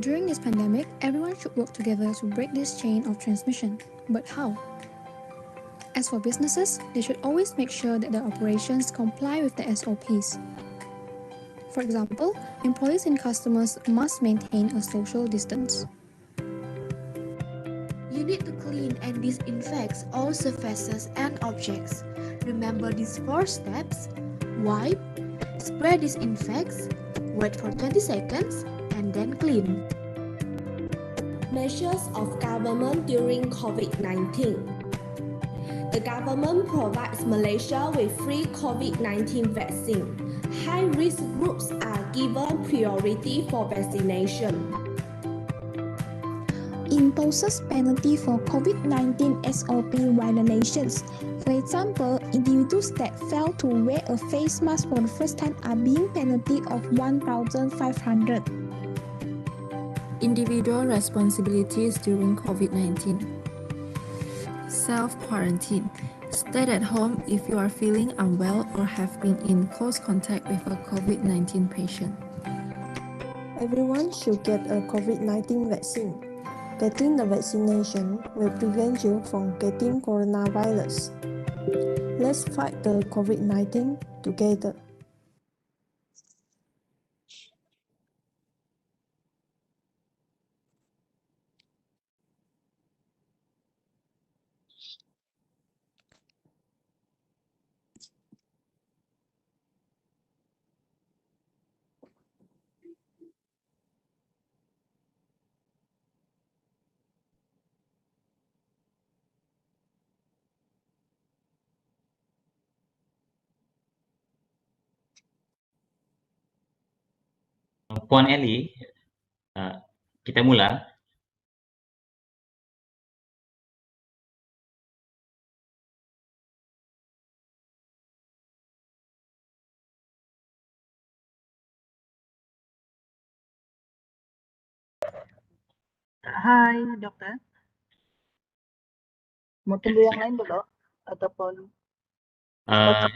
During this pandemic, everyone should work together to break this chain of transmission. But how? As for businesses, they should always make sure that their operations comply with the SOPs. For example, employees and customers must maintain a social distance. You need to clean and disinfect all surfaces and objects. Remember these 4 steps: wipe, spray disinfects, wait for 20 seconds, and then clean. Measures of government during COVID-19. The government provides Malaysia with free COVID-19 vaccine. High-risk groups are given priority for vaccination. Imposes penalty for COVID-19 SOP violations. For example, individuals that fail to wear a face mask for the first time are being penalty of 1,500. Individual responsibilities during COVID-19. Self-quarantine. Stay at home if you are feeling unwell or have been in close contact with a COVID-19 patient. Everyone should get a COVID-19 vaccine. Getting the vaccination will prevent you from getting coronavirus. Let's fight the COVID-19 together. Puan Ellie, kita mula. Hai dokter, mau tunggu yang lain dulu ataupun Uh,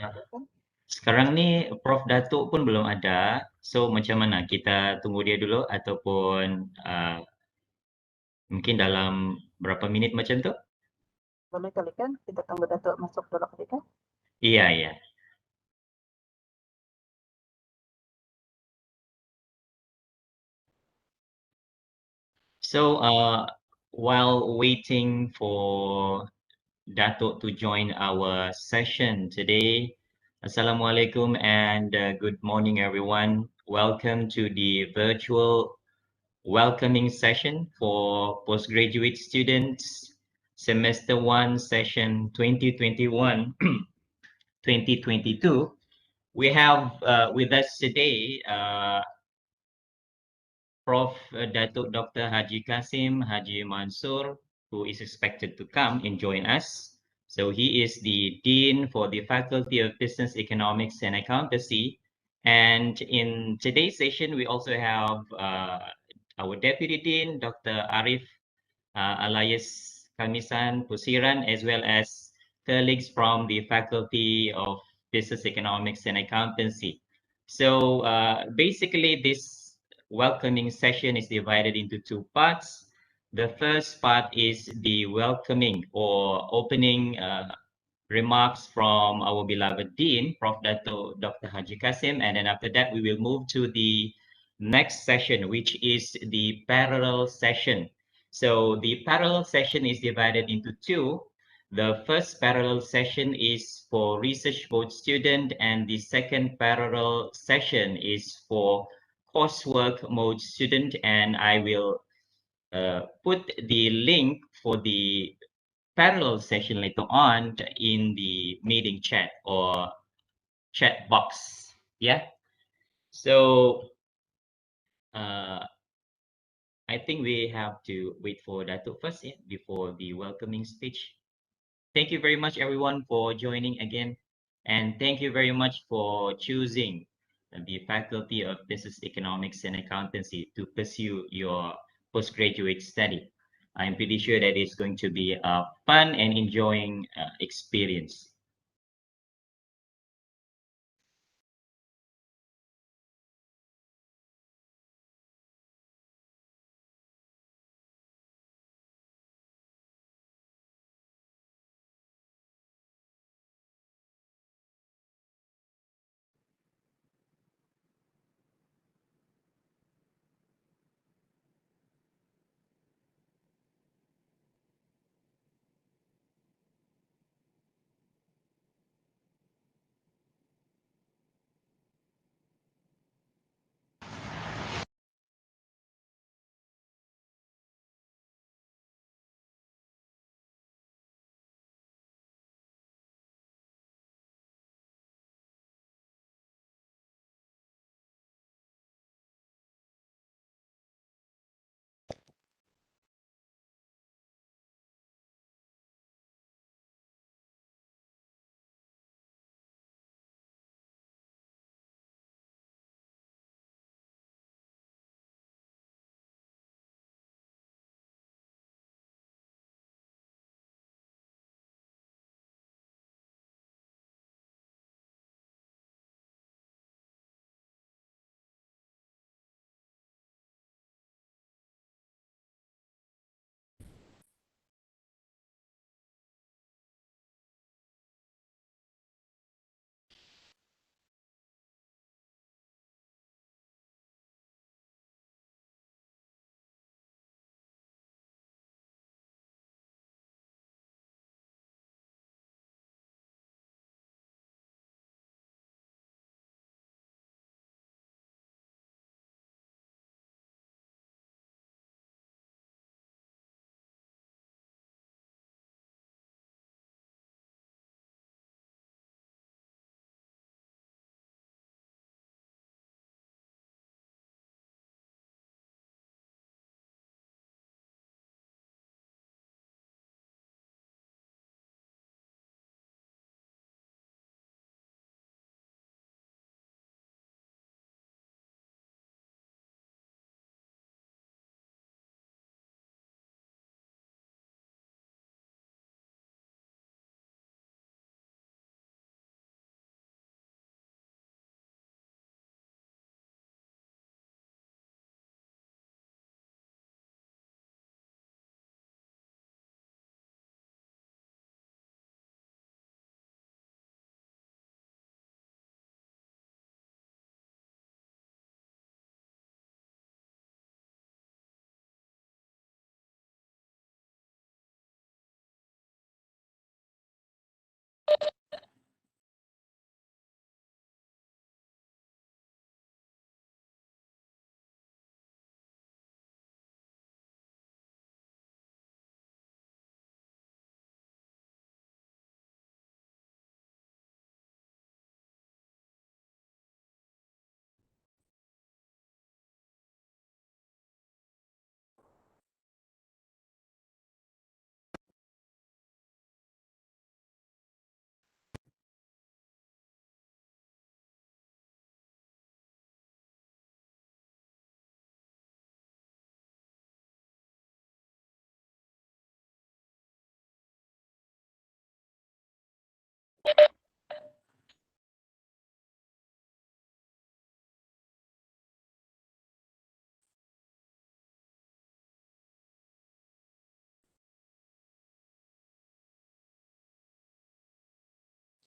sekarang ni Prof Datuk pun belum ada. So macam mana? Kita tunggu dia dulu ataupun mungkin dalam berapa minit macam tu? boleh kali kan kita tunggu Datuk masuk dulu kali kan? Iya, iya. So while waiting for Datuk to join our session today, Assalamualaikum and good morning everyone. Welcome to the virtual welcoming session for postgraduate students, semester 1, session 2021-2022. We have with us today Prof. Datuk Dr. 𝐿𝐿𝐴𝐻𝐺𝐸𝐿, who is expected to come and join us. So he is the Dean for the Faculty of Business Economics and Accountancy. And in today's session, we also have our Deputy Dean, Dr. Arif alias Kamisan Pusiran, as well as colleagues from the Faculty of Business Economics and Accountancy. So basically, this welcoming session is divided into two parts. The first part is the welcoming or opening remarks from our beloved Dean, Prof. Dr. Haji Kasim, and then after that, we will move to the next session, which is the parallel session. So the parallel session is divided into two. The first parallel session is for research mode student, and the second parallel session is for coursework mode student, and I will put the link for the parallel session later on in the meeting chat or chat box. Yeah. So I think we have to wait for Datuk first, yeah, before the welcoming speech. Thank you very much, everyone, for joining again. And thank you very much for choosing the Faculty of Business Economics and Accountancy to pursue your postgraduate study. I'm pretty sure that it's going to be a fun and enjoying experience.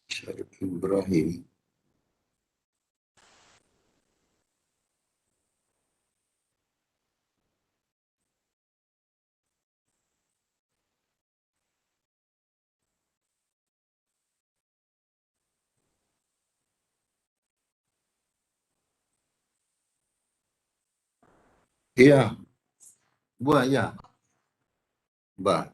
Syarif Ibrahim. Iya, buat ya. Ba.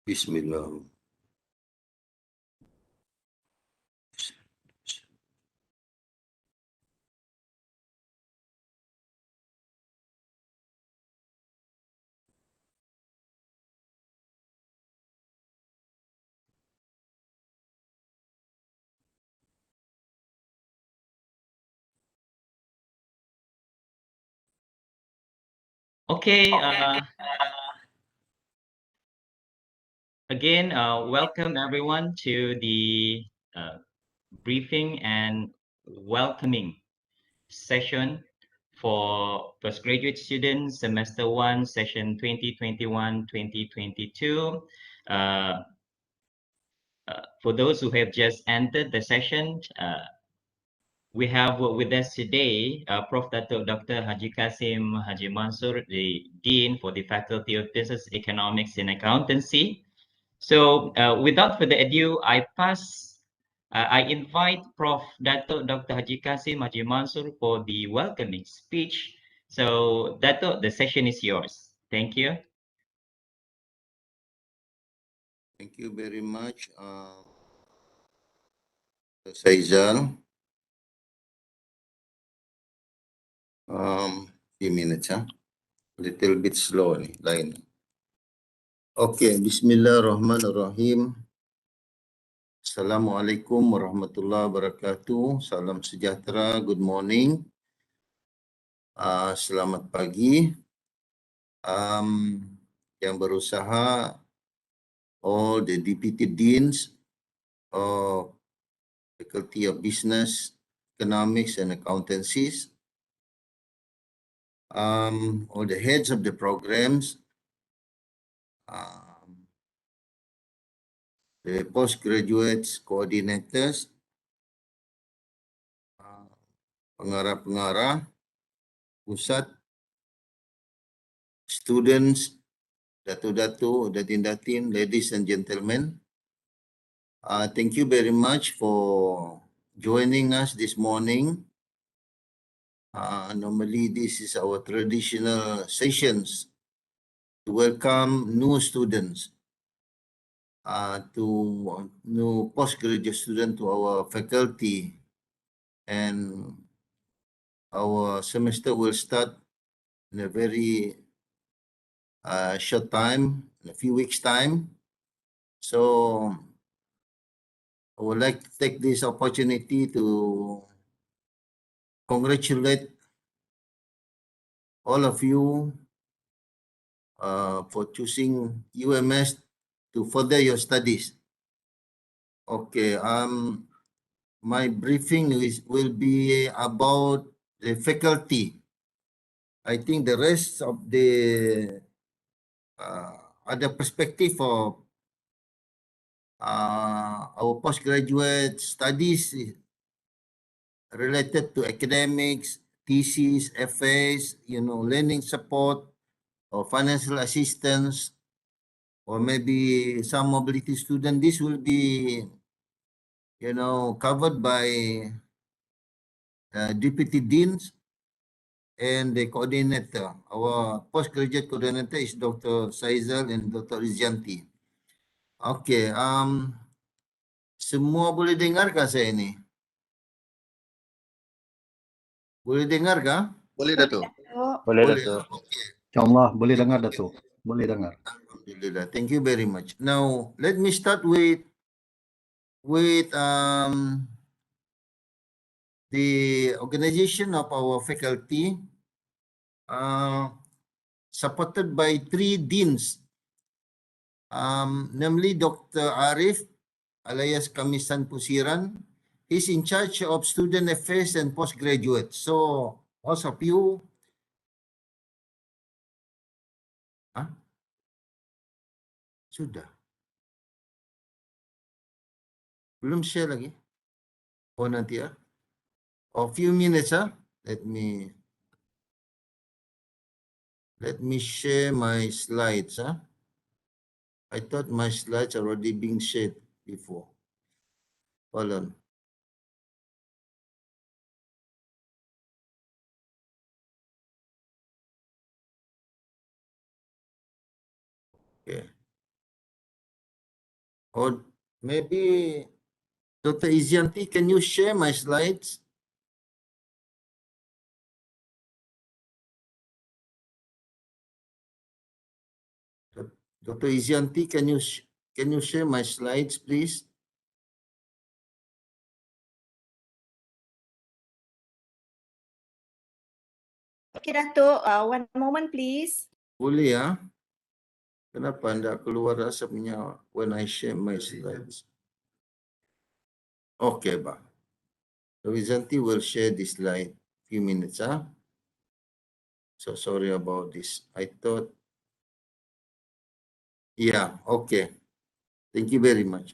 Bismillah. Okay, again, welcome everyone to the briefing and welcoming session for postgraduate students, semester 1, session 2021-2022. For those who have just entered the session, we have with us today Prof. Dr. 𝐏𝐿𝐻𝐵𝐻𝐻𝐻𝐿, the Dean for the Faculty of Business, Economics and Accountancy. So without further ado, I invite Prof. Dr. 𝐻𝐿𝐻𝐵𝐻𝐻𝐻𝐿 for the welcoming speech. So Dato, the session is yours. Thank you. Thank you very much, Saizal. Few minutes, little bit slow ni line. Okay, Bismillahirrahmanirrahim. Assalamualaikum warahmatullahi wabarakatuh. Salam sejahtera. Good morning. Selamat pagi. Yang berusaha, all the deputy deans of Faculty of Business, Economics and Accountancies, all the heads of the programs, the postgraduates, coordinators, pengarah-pengarah, pusat, students, dato-dato, datin-datin, ladies and gentlemen. Thank you very much for joining us this morning. Normally, this is our traditional sessions to welcome new students, to new postgraduate students to our faculty, and our semester will start in a very short time, in a few weeks' time. So I would like to take this opportunity to congratulate all of you for choosing UMS to further your studies. Okay, my briefing will be about the faculty. I think the rest of the other perspective of our postgraduate studies related to academics, thesis, FAs, learning support, or financial assistance, or maybe some mobility student. This will be, covered by deputy deans and the coordinator. Our postgraduate coordinator is Dr. Saizal and Dr. Rizyanti. Okay, semua boleh dengar kah saya ni? Boleh dengar kah? Boleh, Dato'. Boleh. Okay. InsyaAllah boleh dengar, Dato'. Boleh dengar. Alhamdulillah. Thank you very much. Now, let me start with the organization of our faculty, supported by 3 deans, namely Dr. Arif alias Kamisan Pusiran. He's in charge of student affairs and postgraduate. So most of you, sudah. Belum share lagi. Oh nanti ya. A few minutes Let me share my slides I thought my slides are already being shared before. Hold on. Okay. Or maybe Dr. Izyanti, can you share my slides? Dr. Izyanti, can you share my slides, please? Okay, Dato'. One moment, please. Boleh ya? Kenapa anda keluar asapnya when I share my slides? Okay, Ba. Dr. Izyanti will share this slide few minutes. So sorry about this. I thought, yeah, okay. Thank you very much.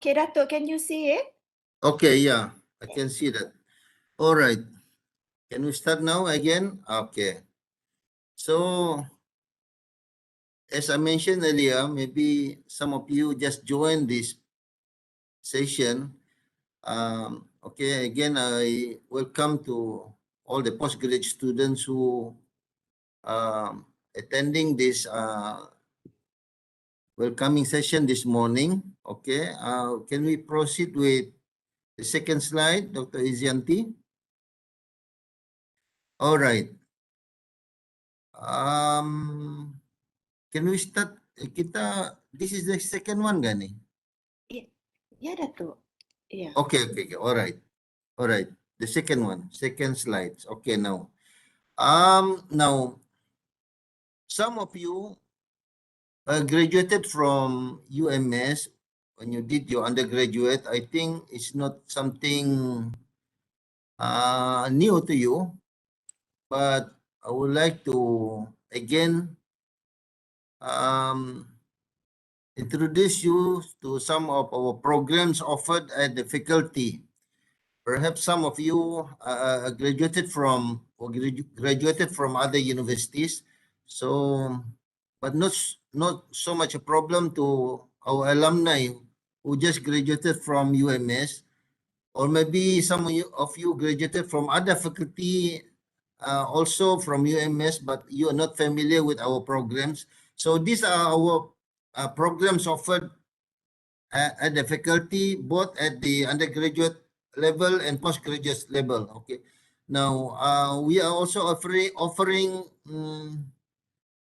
Okay, Dato', can you see it? Okay, yeah, I can see that. All right. Can we start now again? Okay. So, as I mentioned earlier, maybe some of you just joined this session. Okay, again, I welcome to all the postgraduate students who attending this welcoming session this morning. Okay, can we proceed with the second slide, Dr. Izyanti? All right. Can we start? This is the second one, Gani? Yeah, Dato'. Yeah. Okay. All right. The second one, second slides. Okay, now. Now, some of you graduated from UMS when you did your undergraduate. I think it's not something new to you, but I would like to again introduce you to some of our programs offered at the faculty. Perhaps some of you graduated from other universities, so but not so much a problem to our alumni who just graduated from UMS, or maybe some of you graduated from other faculty also from UMS, but you are not familiar with our programs. So these are our programs offered at the faculty, both at the undergraduate level and postgraduate level. Okay. Now we are also offering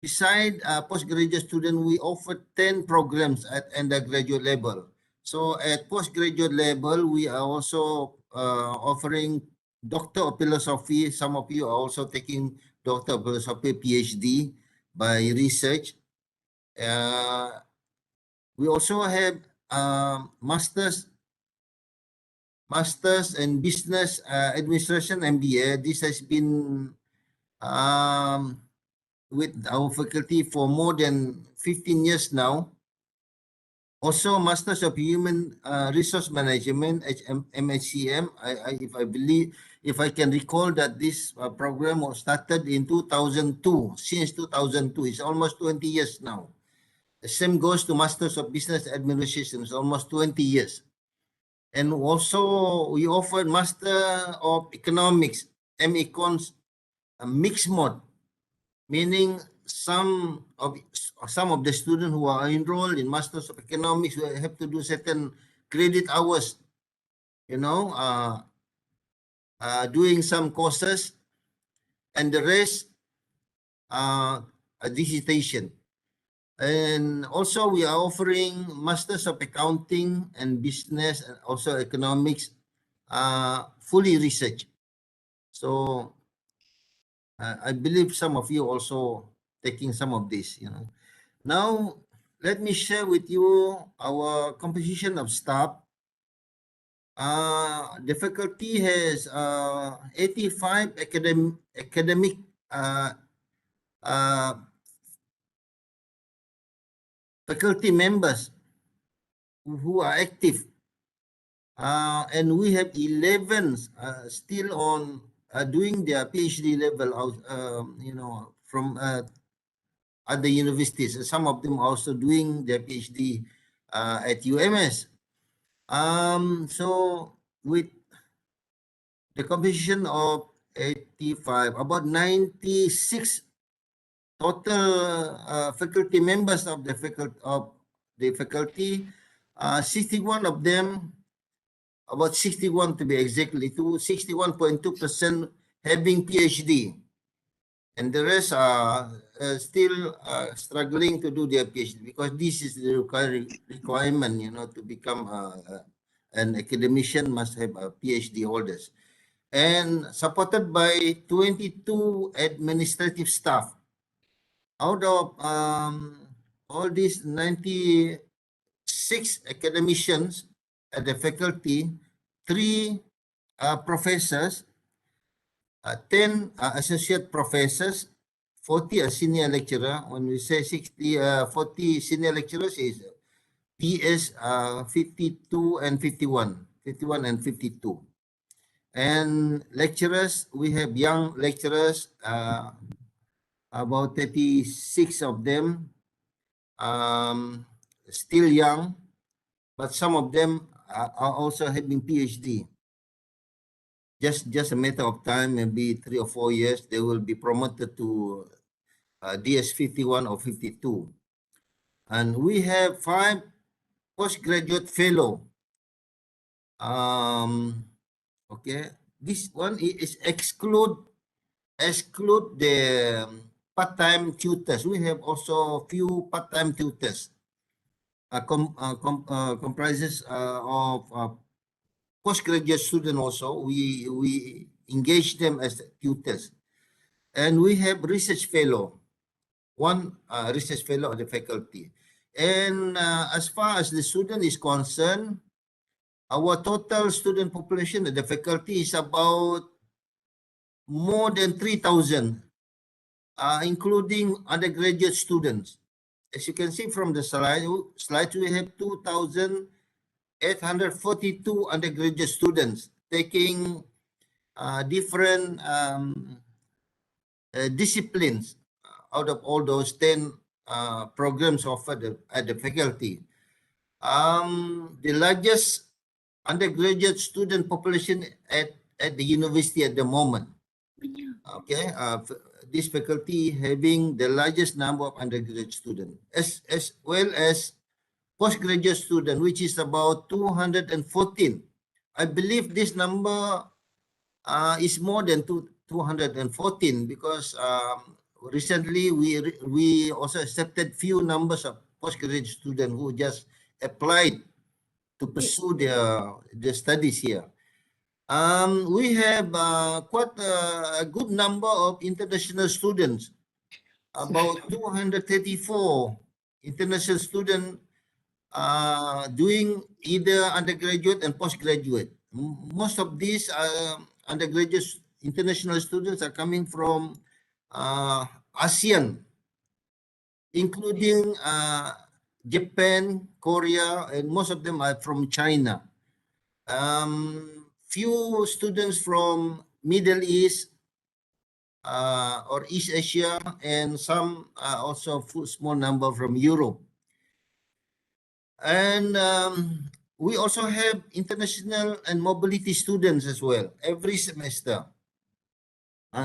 beside postgraduate student, we offer 10 programs at undergraduate level. So at postgraduate level, we are also offering Doctor of Philosophy. Some of you are also taking Doctor of Philosophy PhD by research. We also have Masters in Business Administration MBA. This has been with our faculty for more than 15 years now. Also, Masters of Human Resource Management, MHCM. If I can recall that this program was started in 2002. Since 2002, it's almost 20 years now. The same goes to Masters of Business Administration. It's almost 20 years. And also we offer Master of Economics, 𝐿𝐸𝐿 mixed mode, meaning some of the students who are enrolled in Masters of Economics will have to do certain credit hours, you know, doing some courses, and the rest a dissertation. And also we are offering Masters of Accounting and Business and also Economics, fully research. So I believe some of you also taking some of this, you know. Now, let me share with you our composition of staff. The faculty has 85 academic faculty members who are active, and we have 11 still on doing their PhD level out, you know, from other universities. Some of them also doing their PhD at UMS. So with the composition of 85, about 96 total faculty members of the faculty, 61 of them, about 61 to be exactly, to 61.2% having PhD, and the rest are still struggling to do their PhD, because this is the requirement, you know, to become an academician must have a PhD holders, and supported by 22 administrative staff. Out of all these 96 academicians at the faculty, 3 professors, 10 associate professors, 40 senior lecturer. When we say 40 senior lecturers is PS 52 and 51, 51 and 52. And lecturers, we have young lecturers, about 36 of them, still young, but some of them are also having PhD. Just a matter of time, maybe 3 or 4 years, they will be promoted to DS 51 or 52. And we have 5 postgraduate fellow. Okay, this one is exclude the part-time tutors. We have also few part-time tutors. Comprises of postgraduate students also. We engage them as tutors. And we have research fellow, 1 research fellow at the faculty. And as far as the student is concerned, our total student population at the faculty is about more than 3,000, including undergraduate students. As you can see from the slide, we have 2,842 undergraduate students taking different disciplines out of all those 10 programs offered at the faculty. The largest undergraduate student population at the university at the moment. Okay, this faculty having the largest number of undergraduate students, as well as postgraduate student, which is about 214. I believe this number is more than 214, because recently we also accepted few numbers of postgraduate students who just applied to pursue their studies here. We have quite a good number of international students, about 234 international students doing either undergraduate and postgraduate. Most of these undergraduate international students are coming from ASEAN, including Japan, Korea, and most of them are from China. Few students from Middle East or East Asia, and some also small number from Europe. And we also have international and mobility students as well every semester.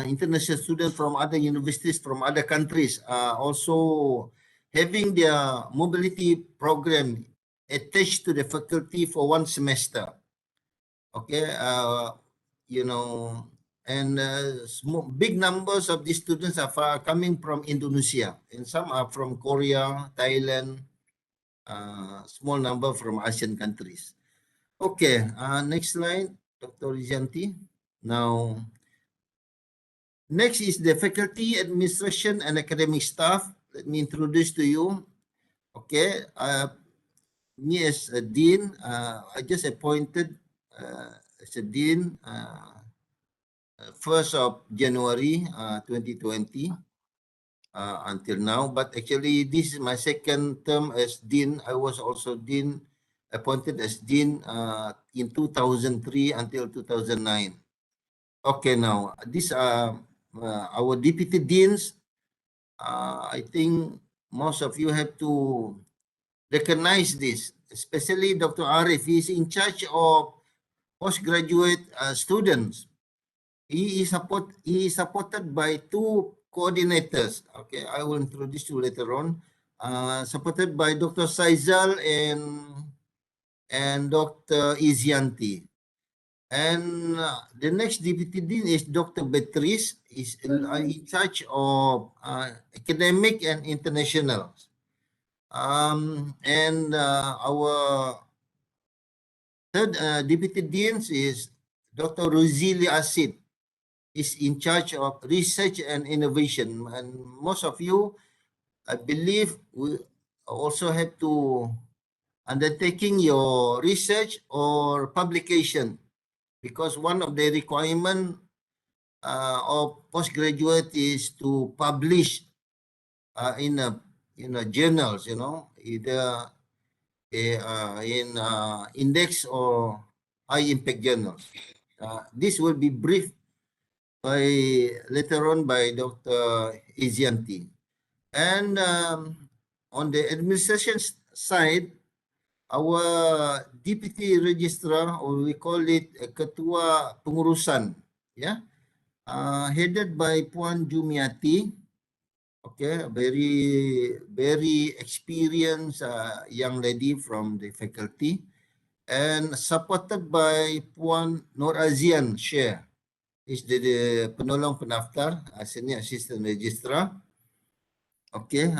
International students from other universities from other countries are also having their mobility program attached to the faculty for one semester. Okay, you know, and big numbers of these students are coming from Indonesia, and some are from Korea, Thailand, small number from Asian countries. Okay, next slide, Dr. Rijanti. Now, next is the faculty, administration, and academic staff. Let me introduce to you. Okay, me as a dean, I just appointed as a dean 1st of January 2020 until now. But actually, this is my second term as dean. I was also dean, appointed as dean in 2003 until 2009. Okay, now these are our deputy deans. I think most of you have to recognize this, especially Dr. Arif. He is in charge of postgraduate students. He is supported by two coordinators. Okay, I will introduce you later on. Supported by Dr. Saizal and Dr. Izianti. And the next deputy dean is Dr. Beatrice, is in charge of academic and international. And our third deputy dean is Dr. Rosili Asid, is in charge of research and innovation. And most of you, I believe, will also have to undertaking your research or publication, because one of the requirement of postgraduate is to publish in a journals, you know, either in index or high impact journals. This will be briefed by later on by Dr. Izianti. And on the administration side, our deputy registrar, or we call it Ketua Pengurusan, yeah, headed by Puan Jumiati. Okay, very experienced young lady from the faculty, and supported by Puan Nur Azian Share, is the penolong pendaftar, senior assistant registrar. Okay,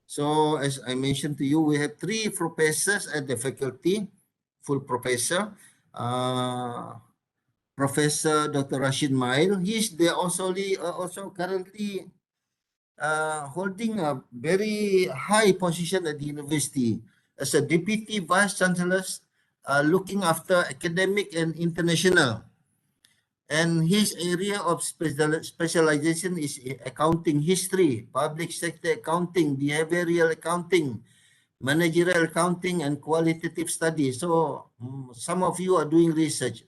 so as I mentioned to you, we have 3 professors at the faculty, full professor. Professor Dr. Rashid Mail, he's also currently holding a very high position at the university as a deputy vice chancellor, looking after academic and international. And his area of specialization is accounting history, public sector accounting, behavioral accounting, managerial accounting, and qualitative studies. So some of you are doing research.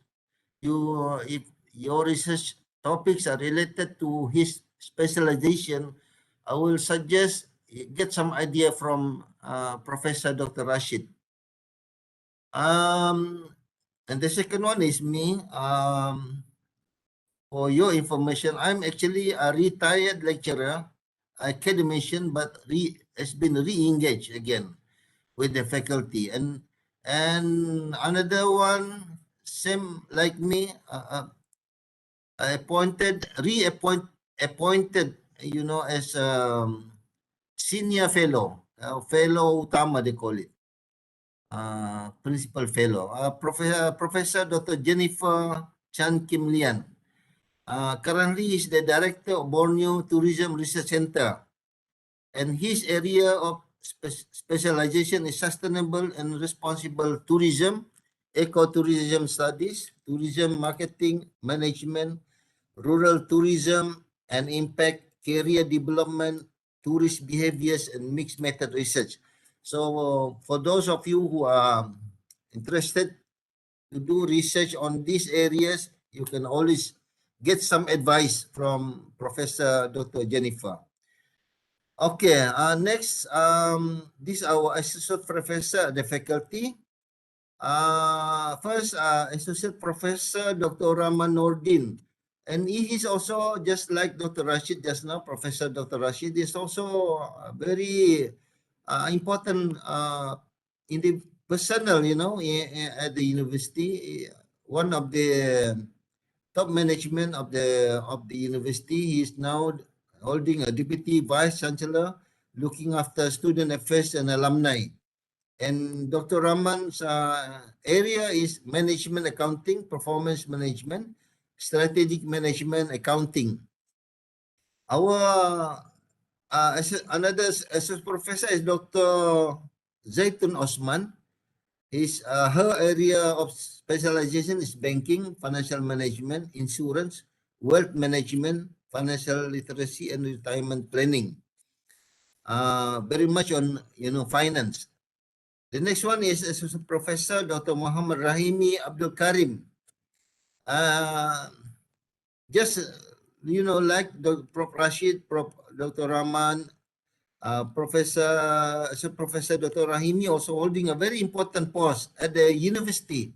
If your research topics are related to his specialization, I will suggest get some idea from Professor Dr. Rashid. And the second one is me. For your information, I'm actually a retired lecturer, academician, but has been re-engaged again with the faculty. And another one, same like me, appointed, you know, as senior fellow, fellow utama they call it, principal fellow, Professor Dr. Jennifer Chan Kim Lian. Currently is the director of Borneo Tourism Research Center, and his area of specialization is sustainable and responsible tourism, ecotourism studies, tourism marketing management, rural tourism and impact, career development, tourist behaviors, and mixed method research. So for those of you who are interested to do research on these areas, you can always get some advice from Professor Dr. Jennifer. Okay, next, this is our associate professor at the faculty, First, Associate Professor Dr. Rahman Nordin. And he is also, just like Dr. Rashid just now, Professor Dr. Rashid is also very important in the personnel, you know, at the university. One of the top management of the university. He is now holding a deputy vice chancellor, looking after student affairs and alumni. And Dr. Rahman's area is management accounting, performance management, strategic management accounting. Our another associate professor is Dr. Zaitun Osman. Her area of specialization is banking, financial management, insurance, wealth management, financial literacy, and retirement planning. Very much on, you know, finance. The next one is Associate Professor Dr. Muhammad Rahimi Abdul Karim. Just, you know, like Prof. Rashid, Dr. Rahman, Professor Dr. Rahimi also holding a very important post at the university.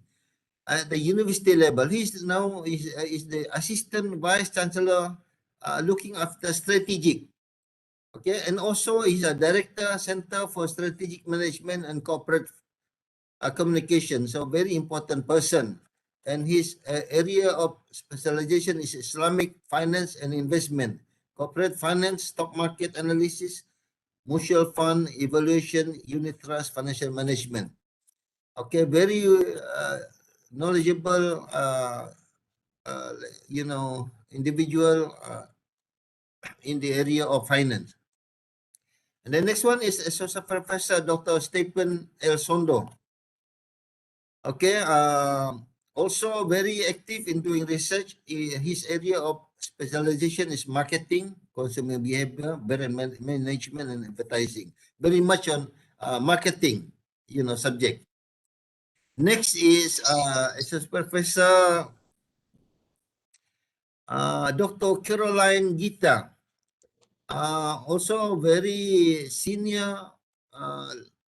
At the university level, he's now is the Assistant Vice Chancellor looking after strategic. Okay, and also he's a Director Center for Strategic Management and Corporate Communication. So very important person. And his area of specialization is Islamic finance and investment, corporate finance, stock market analysis, mutual fund evaluation, unit trust, financial management. Okay, very knowledgeable, you know, individual in the area of finance. And the next one is Associate Professor Dr. Stephen L. Sondo. Okay, also very active in doing research. His area of specialization is marketing, consumer behavior, brand management, and advertising. Very much on marketing, you know, subject. Next is Associate Professor Dr. Caroline Gita. Also very senior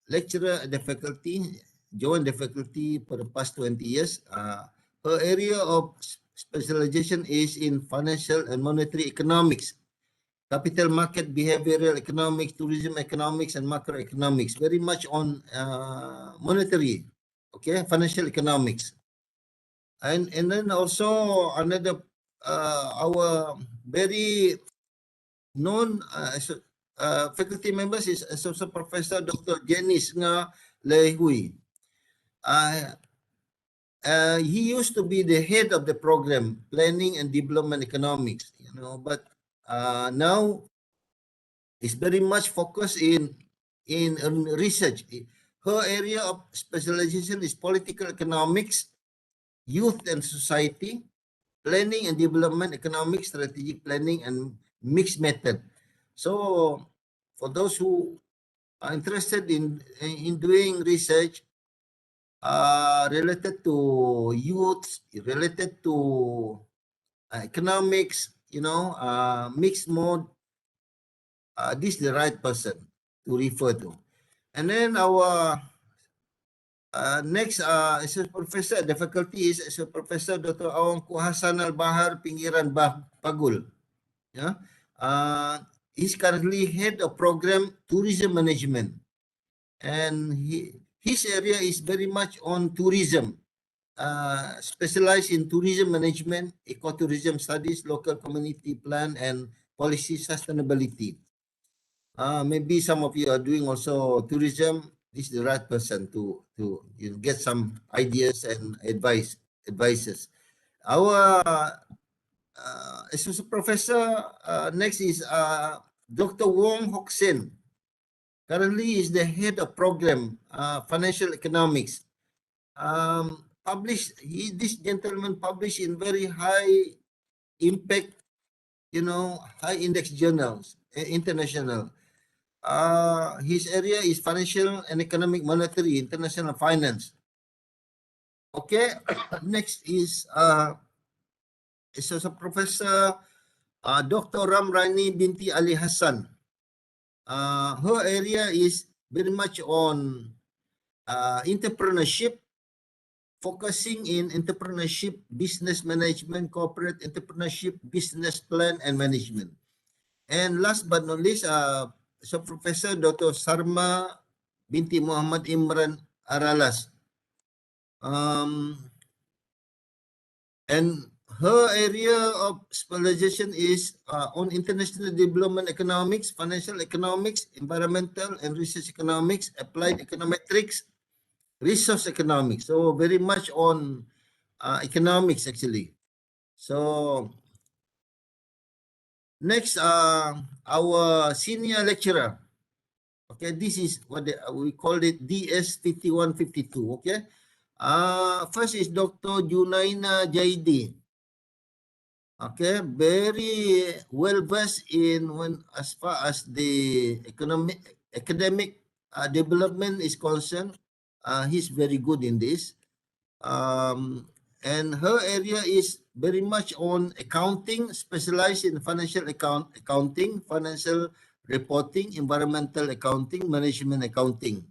lecturer at the faculty, joined the faculty for the past 20 years. Her area of specialization is in financial and monetary economics, capital market behavioral economics, tourism economics, and macroeconomics. Very much on monetary, okay, financial economics. And then also another our very known faculty members is Associate Professor Dr. 𝐿𝐿𝐻𝐿𝐻𝐿𝐻𝐿𝐻𝐿𝐻𝐿𝐻𝐿𝐻. He used to be the head of the program, Planning and Development Economics, you know, but now is very much focused in research. Her area of specialization is political economics, youth and society, planning and development economics, strategic planning, and mixed method. So for those who are interested in doing research related to youth, related to economics, you know, mixed mode, this is the right person to refer to. And then our next associate professor at the faculty is Associate Professor Dr. Awangku Hassan Al-Bahar Pinggiran Pagul. Yeah. He's currently head of program tourism management, and his area is very much on tourism, specialized in tourism management, ecotourism studies, local community plan, and policy sustainability. Maybe some of you are doing also tourism. This is the right person to you know, get some ideas and advices. Our associate professor next is Dr. Wong Hock Sen. Currently is the head of program financial economics. This gentleman published in very high impact, you know, high index journals, international. His area is financial and economic monetary, international finance. Okay, next is Associate Professor Dr. Ramrani binti Ali Hassan. Her area is very much on entrepreneurship, focusing in entrepreneurship, business management, corporate entrepreneurship, business plan, and management. And last but not least, so Professor Dr. Sarma binti Muhammad Imran Aralas. And her area of specialization is on international development economics, financial economics, environmental and research economics, applied econometrics, resource economics. So very much on economics actually. So next, our senior lecturer. Okay, this is what we call it DS 5152. Okay. First is Dr. Junaina Jaidi. Okay, very well versed in as far as the academic development is concerned. He's very good in this. And her area is very much on accounting, specialized in financial accounting, financial reporting, environmental accounting, management accounting.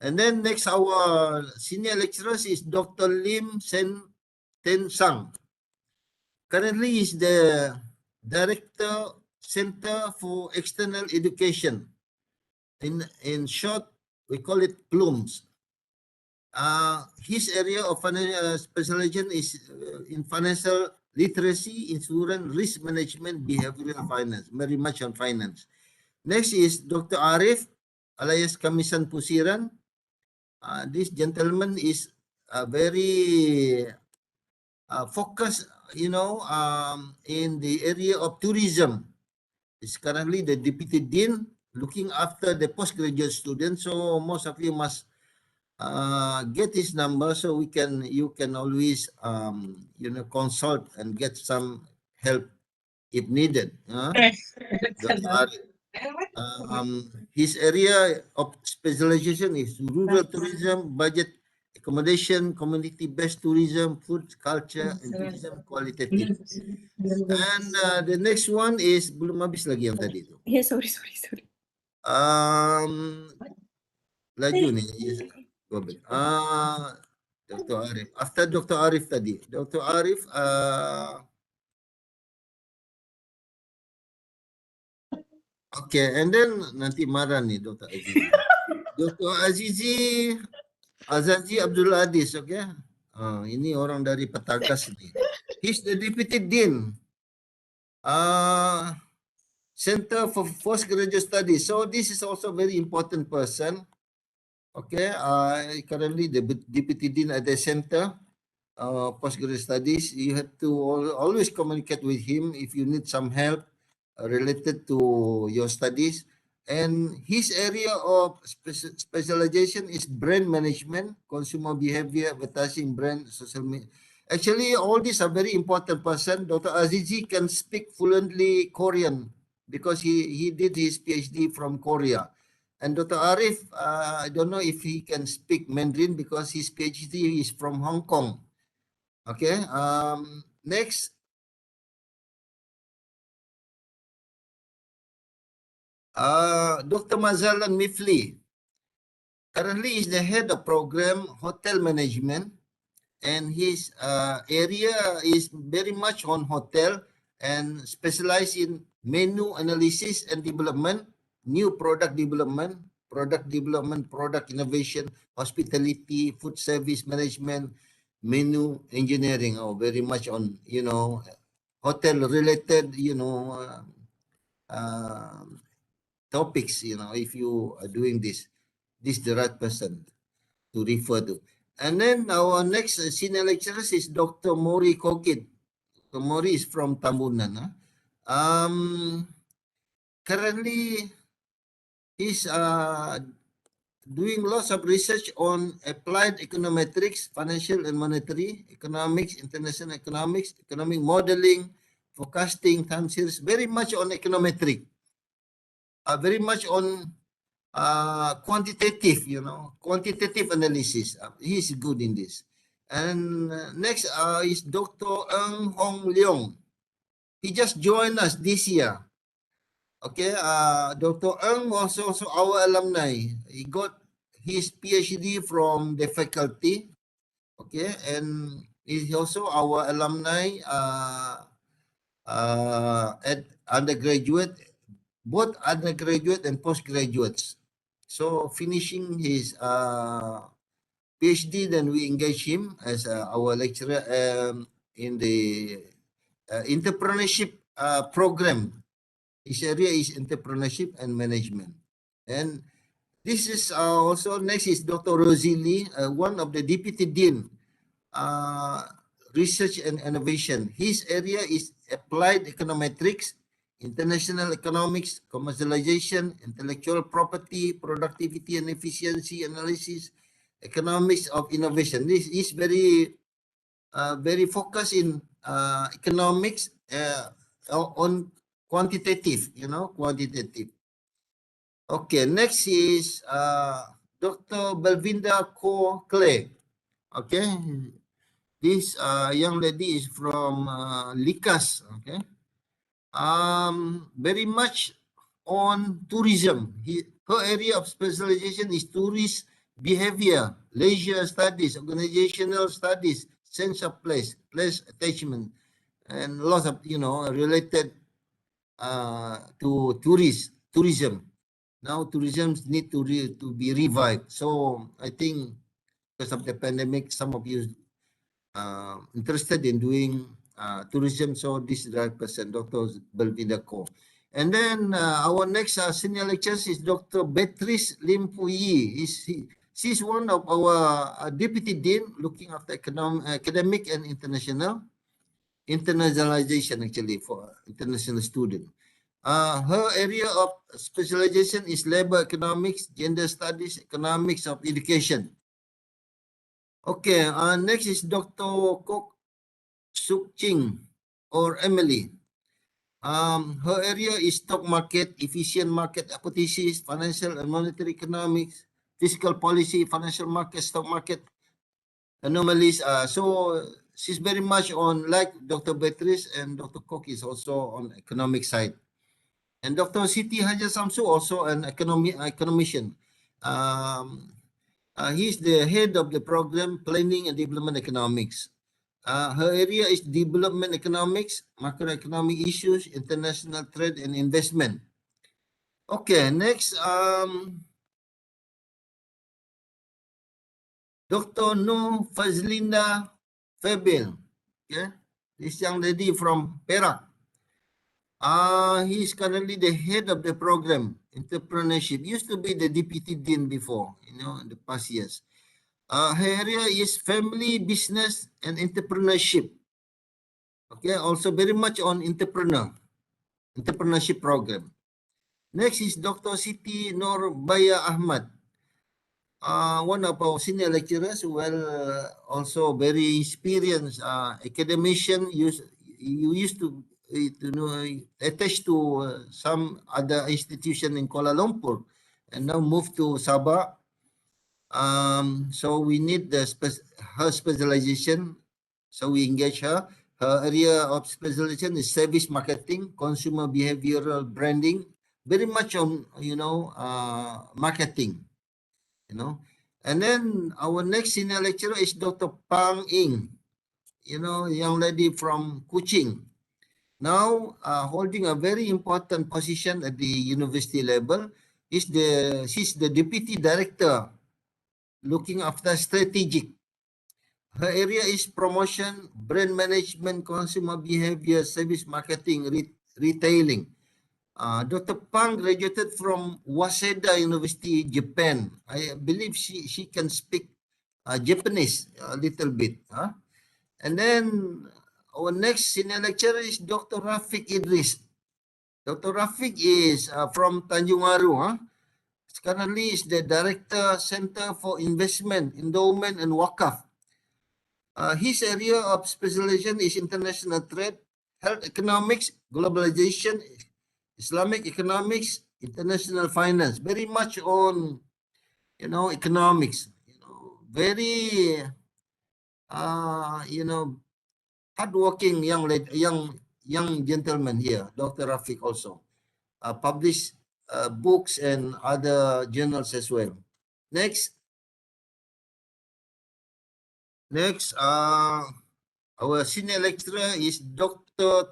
And then next, our senior lecturer is Dr. Lim Ten Sang. Currently, he is the Director Center for External Education. In short, we call it PLUMS. His area of financial specialization is in financial literacy, insurance, risk management, behavioral finance, very much on finance. Next is Dr. Arif, alias Kamisan Pusiran. This gentleman is very focused, in the area of tourism. He's currently the Deputy Dean looking after the postgraduate students. So most of you must get his number so you can always consult and get some help if needed. His area of specialization is rural tourism, budget accommodation, community-based tourism, food culture, and tourism qualitative. And the next one is belum habis lagi yang tadi tu. Yeah, sorry. Laju ni. Go back. Dr. Arif. After Dr. Arif tadi. Dr. Arif, okay, and then nanti marah ni Dr. Azizi. Dr. Azizi Abdul Aziz, okay? Ini orang dari Petagas ni. He's the Deputy Dean. Center for Postgraduate Studies. So this is also a very important person. Okay, currently the Deputy Dean at the Center Postgraduate Studies. You have to always communicate with him if you need some help related to your studies. And his area of specialization is brand management, consumer behavior, advertising, brand, social media. Actually, all these are very important person. Dr. Azizi can speak fluently Korean because he did his PhD from Korea. And Dr. Arif, I don't know if he can speak Mandarin because his PhD is from Hong Kong. Okay. Next. Dr. Mazalan Mifli. Currently is the head of program hotel management, and his area is very much on hotel and specialized in menu analysis and development, new product development, product innovation, hospitality, food service management, menu engineering, very much on, hotel related, topics, if you are doing this is the right person to refer to. And then our next senior lecturer is Dr. Mori Kokit. Dr. Mori is from Tambunan. Currently, he's doing lots of research on applied econometrics, financial and monetary economics, international economics, economic modeling, forecasting, time series, very much on econometric, very much on quantitative, quantitative analysis. He's good in this. And next is Dr. Ng Hong Leong. He just joined us this year. Okay, Dr. Ng was also our alumni. He got his PhD from the faculty. Okay, and he's also our alumni at undergraduate, both undergraduate and postgraduates. So finishing his PhD, then we engage him as our lecturer in the entrepreneurship program. His area is entrepreneurship and management. And this is also next is Dr. Rosie Lee, one of the Deputy Dean, Research and Innovation. His area is Applied Econometrics, International Economics, Commercialization, Intellectual Property, Productivity and Efficiency Analysis, Economics of Innovation. This is very focused in economics on quantitative, quantitative. Okay, next is Dr. Belvinda Kaur-Clay. Okay, this young lady is from Likas. Okay, very much on tourism. Her area of specialization is tourist behavior, leisure studies, organizational studies, sense of place, place attachment, and lots of related to tourism. Now tourism need to be revived. So I think because of the pandemic, some of you interested in doing tourism. So this is the right person, Dr. Belvinda Kaur. And then our next senior lecturer is Dr. Beatrice Lim Puyi. She's one of our deputy dean looking after academic and internationalization actually for international student. Her area of specialization is labor economics, gender studies, economics of education. Okay, next is Dr. Kok Suk Ching or Emily. Her area is stock market, efficient market hypothesis, financial and monetary economics, fiscal policy, financial market, stock market anomalies. So she's very much on, like Dr. Beatrice, and Dr. Kok is also on economic side. And Dr. Siti Haja Samsu also an economician. He's the head of the program Planning and Development Economics. Her area is development economics, macroeconomic issues, international trade and investment. Okay, next, Dr. Nur Fazlinda Fabil. Okay, this young lady from Perak. He's currently the head of the program, entrepreneurship. Used to be the deputy dean before, in the past years. Her area is family, business, and entrepreneurship. Okay, also very much on entrepreneurship program. Next is Dr. Siti Nurbaya Ahmad. One of our senior lecturers, also very experienced academician. You used to attached to some other institution in Kuala Lumpur and now moved to Sabah. So we need her specialization. So we engage her. Her area of specialization is service marketing, consumer behavioral branding, very much on marketing. And then our next senior lecturer is Dr. Pang Ing, young lady from Kuching. Now holding a very important position at the university level. She's the deputy director looking after strategic. Her area is promotion, brand management, consumer behavior, service marketing, retailing. Dr. Pang graduated from Waseda University, Japan. I believe she can speak Japanese a little bit. And then our next senior lecturer is Dr. Rafiq Idris. Dr. Rafiq is from Tanjung Aru. Currently is the Director Center for Investment, Endowment and Wakaf. His area of specialization is international trade, health economics, globalization, Islamic economics, international finance. Very much on, economics. Very, hardworking young gentleman here, Dr. Rafiq also. Published books and other journals as well. Next. Next, our senior lecturer is Dr.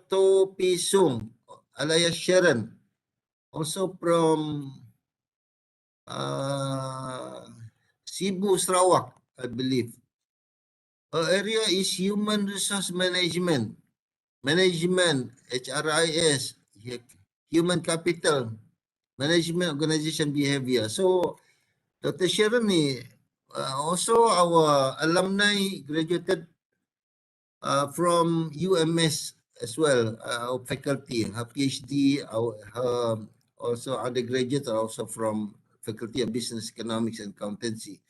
To Pi Sung, alias Sharon, also from Cebu, Sarawak, I believe. Her area is Human Resource Management, HRIS, Human Capital, Management, Organization Behavior. So, Dr. Sharon ni also our alumni graduated from UMS as well, faculty, her PhD, her also undergraduate are also from Faculty of Business Economics and Accountancy.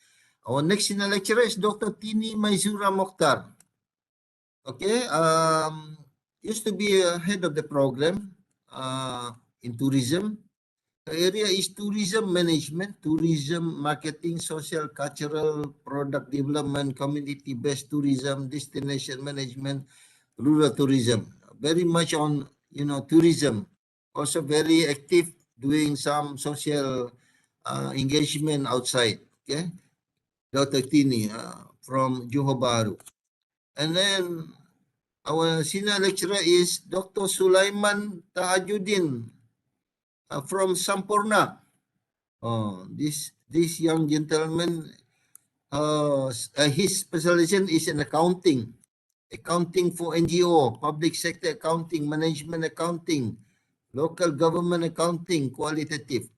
Our next senior lecturer is Dr. Tini Maizura Mokhtar. Okay, used to be a head of the program in tourism. The area is tourism management, tourism marketing, social, cultural, product development, community-based tourism, destination management, rural tourism. Very much on, tourism. Also very active doing some social engagement outside. Okay, Dr. Tini from Johor Bahru. And then our senior lecturer is Dr. Sulaiman Tahajuddin from Sampurna. This young gentleman, his specialization is in accounting for NGO, public sector accounting, management accounting, local government accounting, qualitative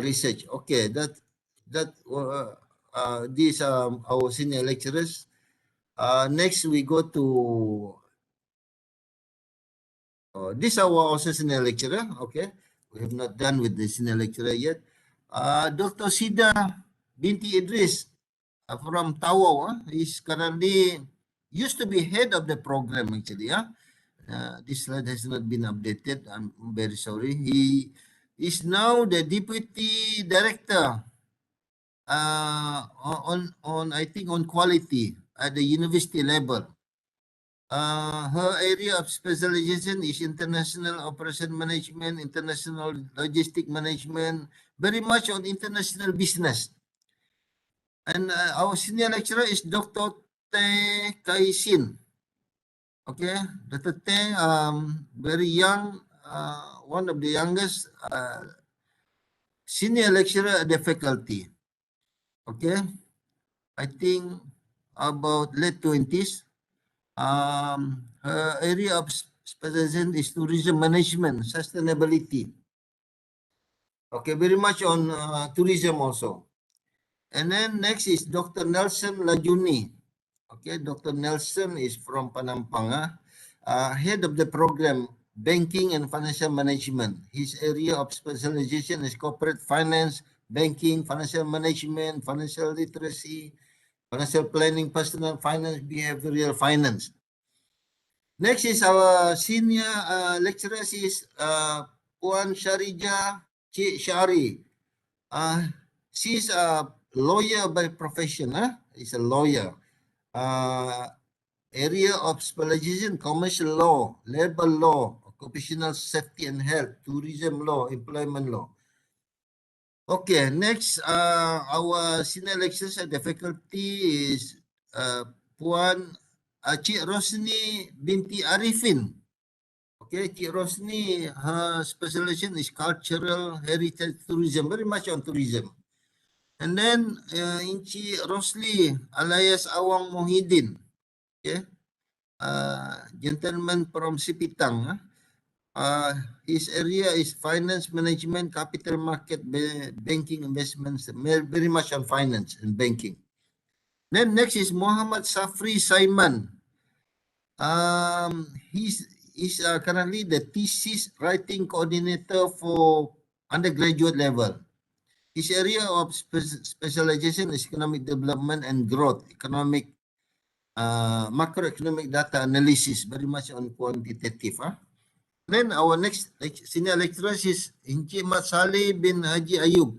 research. Okay, these are our senior lecturers. Next, we go to this our also senior lecturer. Okay, we have not done with the senior lecturer yet. Dr. Sida Binti Idris from Tawau. He's currently used to be head of the program actually. This slide has not been updated. I'm very sorry. He is now the deputy director on I think on quality at the university level. Her area of specialization is international operation management, international logistic management, very much on international business. And our senior lecturer is Dr. Te Kaisin. Okay, Dr. Te, very young, one of the youngest senior lecturer at the faculty. Okay, I think about late 20s. Her area of specialization is tourism management, sustainability. Okay, very much on tourism also. And then next is Dr. Nelson Lajuni. Okay, Dr. Nelson is from Panampanga, head of the program Banking and Financial Management. His area of specialization is corporate finance, banking, financial management, financial literacy, financial planning, personal finance, behavioral finance. Next is our senior lecturer is Puan Sharija Chit-chat. She's a lawyer by profession. Is a lawyer. Area of specialization, commercial law, labor law, occupational safety and health, tourism law, employment law. Okay, next, our senior lecturers at the faculty is Puan Cik Rosni binti Arifin. Okay, Cik Rosni, her specialization is cultural heritage tourism, very much on tourism. And then Cik Rosli alias Awang Mohidin. Okay, gentleman from Sipitang. His area is finance management, capital market, banking, investments, very much on finance and banking. Then next is Muhammad Safri Saiman. He's currently the thesis writing coordinator for undergraduate level. His area of specialization is economic development and growth, economic macroeconomic data analysis, very much on quantitative. Then our next senior lecturer is Encik Mat Saleh bin Haji Ayub.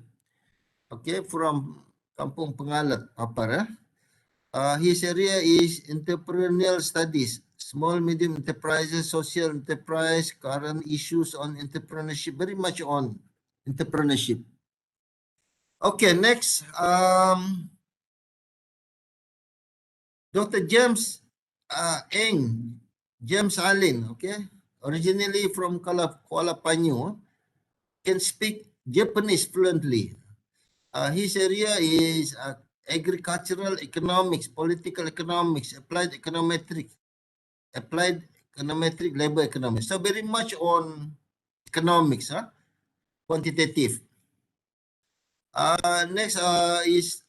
Okay, from Kampung Pengalat, Papar. His area is entrepreneurial studies, small medium enterprises, social enterprise, current issues on entrepreneurship, very much on entrepreneurship. Okay, next. Dr. James Allen, okay, originally from Kuala Panyu, can speak Japanese fluently. His area is agricultural economics, political economics, applied econometric, labor economics. So very much on economics, quantitative. Next is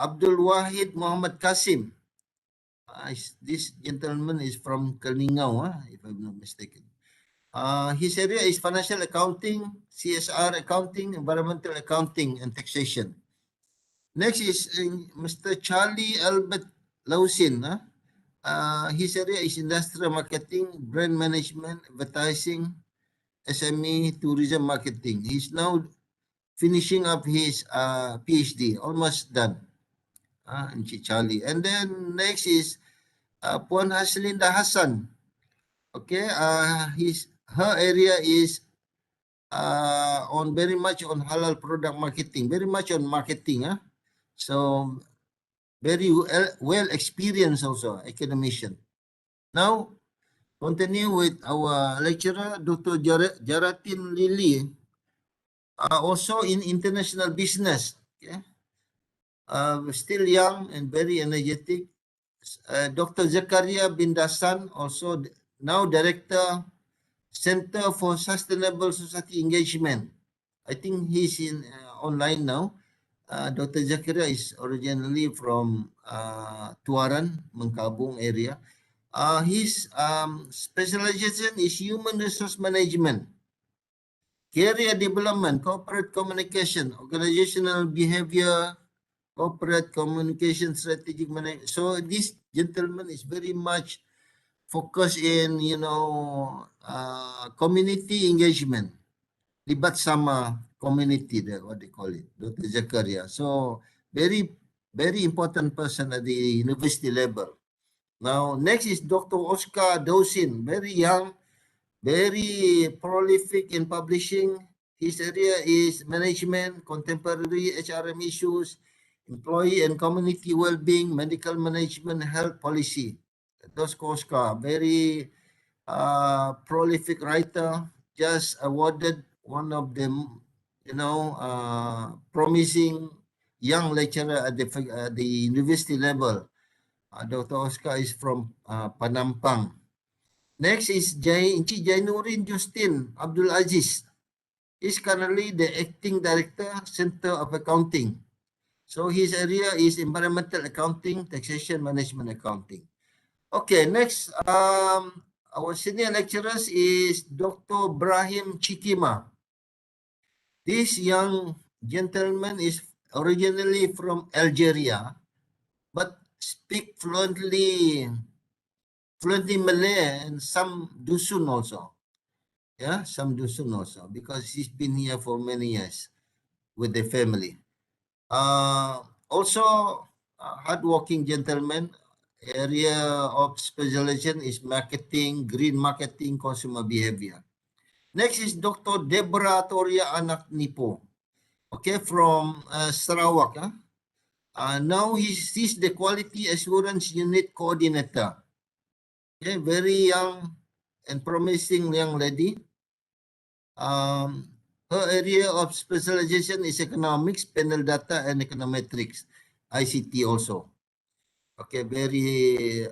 Abdul Wahid Muhammad Kasim. This gentleman is from Kelningau, if I'm not mistaken. His area is financial accounting, CSR accounting, environmental accounting, and taxation. Next is Mr. Charlie Albert Lausin. His area is industrial marketing, brand management, advertising, SME, tourism marketing. He's now finishing up his PhD, almost done. Charlie. And then next is Puan Haslinda Hassan. Okay, her area is on very much on halal product marketing, very much on marketing. So very well experienced also, academician. Now, continue with our lecturer, Dr. Jaratin Lili, also in international business. Okay, still young and very energetic. Dr. Zakaria bin Dasan, also now Director, Center for Sustainable Society Engagement. I think he's in online now. Dr. Zakaria is originally from Tuaran, Mengkabung area. His specialization is human resource management, career development, corporate communication, organizational behavior, corporate communication, strategic management. So this gentleman is very much focused in, community engagement. Libat sama community, what they call it, Dr. Zakaria. So very, very important person at the university level. Now, next is Dr. Oscar Dosin, very young, very prolific in publishing. His area is management, contemporary HRM issues, employee and community well-being, medical management, health policy. Dr. Oscar, very prolific writer, just awarded one of them, promising young lecturer at the university level. Dr. Oscar is from Panampang. Next is Encik Jainurin Justin Abdul Aziz. He's currently the acting director, Center of Accounting. So his area is environmental accounting, taxation management accounting. Okay, next, our senior lecturers is Dr. Brahim Chikima. This young gentleman is originally from Algeria, but speak fluently Malay and some Dusun also. Yeah, some Dusun also, because he's been here for many years with the family. Also, hardworking gentleman. Area of specialization is marketing, green marketing, consumer behavior. Next is Dr. Deborah Toria Anak Nipo. Okay, from Sarawak. Now he's the Quality Assurance Unit Coordinator. Okay, very young and promising young lady. Her area of specialization is economics, panel data, and econometrics, ICT also. Okay, very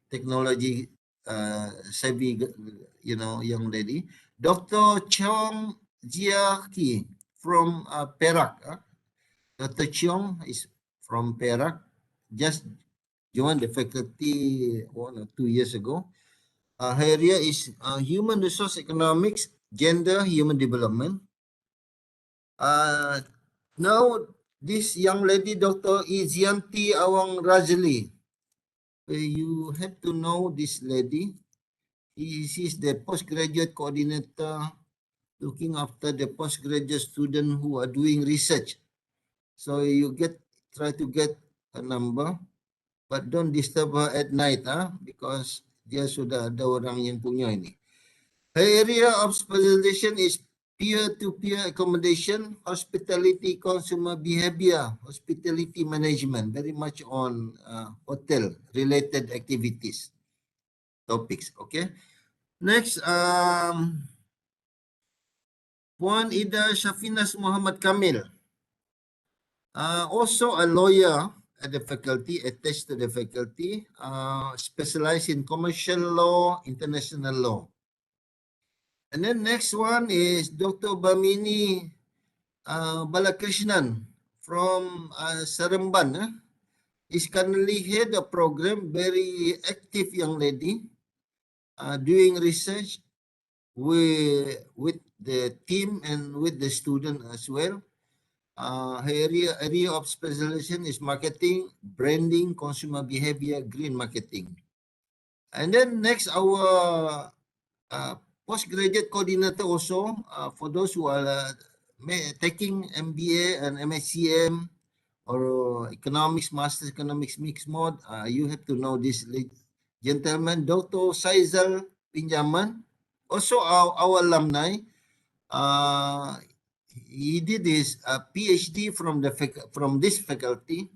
technology savvy, young lady. Dr. Chong Jia-Ki from Perak. Dr. Chong is from Perak. Just joined the faculty 1 or 2 years ago. Her area is human resource economics, gender, human development. Now, this young lady, Dr. Izianti Awang Razali. You have to know this lady. She's the postgraduate coordinator looking after the postgraduate students who are doing research. So you try to get a number, but don't disturb her at night, because dia sudah ada orang yang punya ini. Her area of specialization is peer-to-peer accommodation, hospitality, consumer behavior, hospitality management, very much on hotel-related activities, topics, okay? Next, Puan Ida Shafinas Muhammad Kamil, also a lawyer at the faculty, attached to the faculty, specialized in commercial law, international law. And then next one is Dr. Bamini Balakrishnan from Seremban. Is currently head of program, very active young lady, doing research with the team and with the student as well. Her area of specialization is marketing, branding, consumer behavior, green marketing. And then next, our postgraduate coordinator also, for those who are taking MBA and MSCM or economics, master's economics mixed mode, you have to know this gentleman, Dr. 𝐁𝐫𝐢𝐞𝐿𝐳, also our alumni. He did his PhD from this faculty,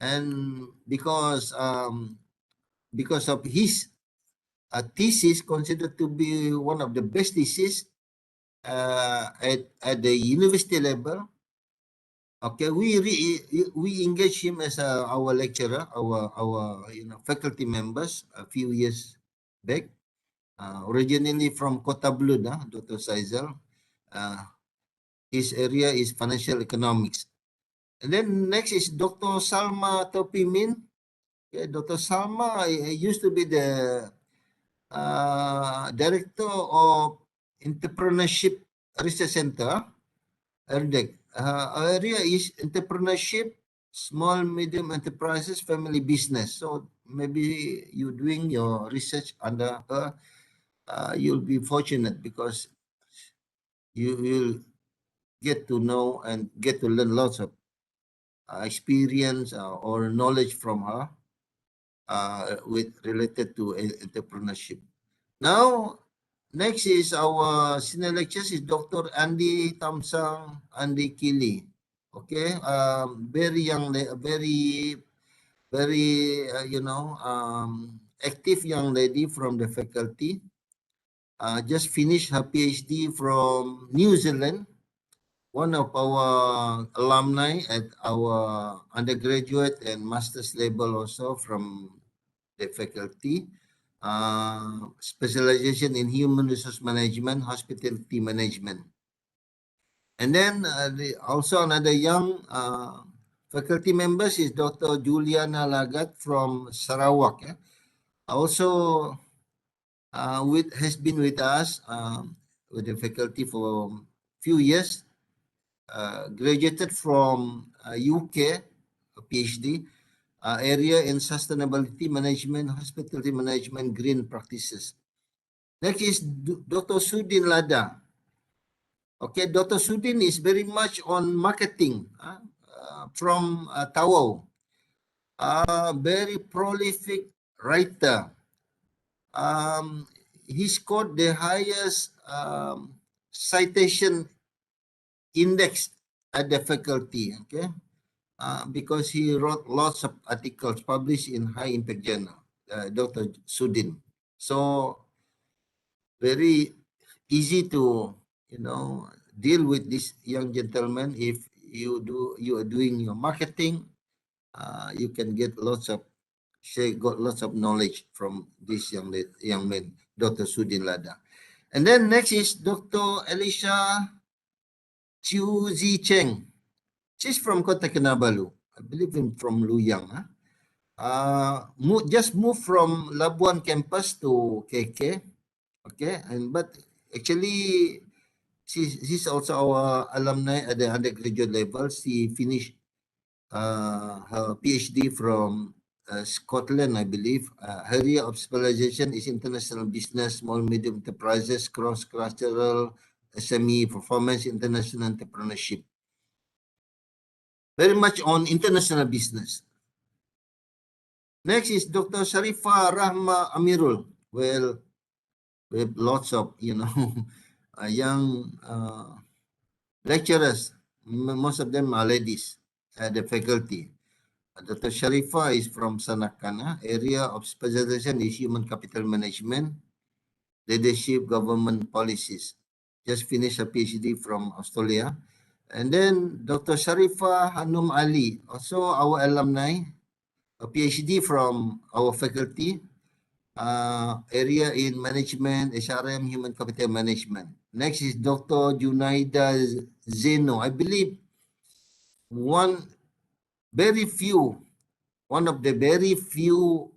and because of his thesis, considered to be one of the best thesis at the university level. Okay, we engaged him as our lecturer, our faculty members a few years back. Originally from Kota Belud, Dr. 𝐁𝐫𝐢𝐞𝐿𝐳. His area is financial economics. And then next is Dr. Salma Topimin. Okay, Dr. Salma used to be the director of Entrepreneurship Research Center, ERDEC. Area is entrepreneurship, small, medium enterprises, family business. So maybe you doing your research under her, you'll be fortunate because you will get to know and get to learn lots of experience or knowledge from her related to entrepreneurship. Now, next is our senior lecturers is Dr. Andy Tamsang Andy Kili. Okay, very young, very active young lady from the faculty. Just finished her PhD from New Zealand. One of our alumni at our undergraduate and master's level also from the faculty. Specialization in human resource management, hospitality management. And then also another young faculty members is Dr. Juliana Lagat from Sarawak. Also has been with us with the faculty for a few years. Graduated from UK, a PhD, area in sustainability management, hospitality management, green practices. Next is Dr. Sudin Lada. Okay, Dr. Sudin is very much on marketing from Tawau. Very prolific writer. He scored the highest citation index at the faculty, okay? Because he wrote lots of articles published in high impact journal, Dr. Sudin. So very easy to deal with this young gentleman. If you are doing your marketing, you can get got lots of knowledge from this young man, Dr. Sudin Lada. And then next is Dr. Elisha Chiu Zi Cheng. She's from Kota Kinabalu. I believe from Luyang. Just moved from Labuan campus to KK. Okay, but actually she's also our alumni at the undergraduate level. She finished her PhD from Scotland, I believe. Her area of specialization is international business, small medium enterprises, cross-cultural, SME, performance, international entrepreneurship. Very much on international business. Next is Dr. Sharifah Rahma Amirul. Well, we have lots of young lecturers. Most of them are ladies at the faculty. Dr. Sharifah is from Sanakana. Area of specialization is human capital management, leadership, government policies. Just finished a PhD from Australia. And then Dr. Sharifah Hanum Ali, also our alumni, a PhD from our faculty, area in management, HRM, human capital management. Next is Dr. Junaida Zeno. I believe one of the very few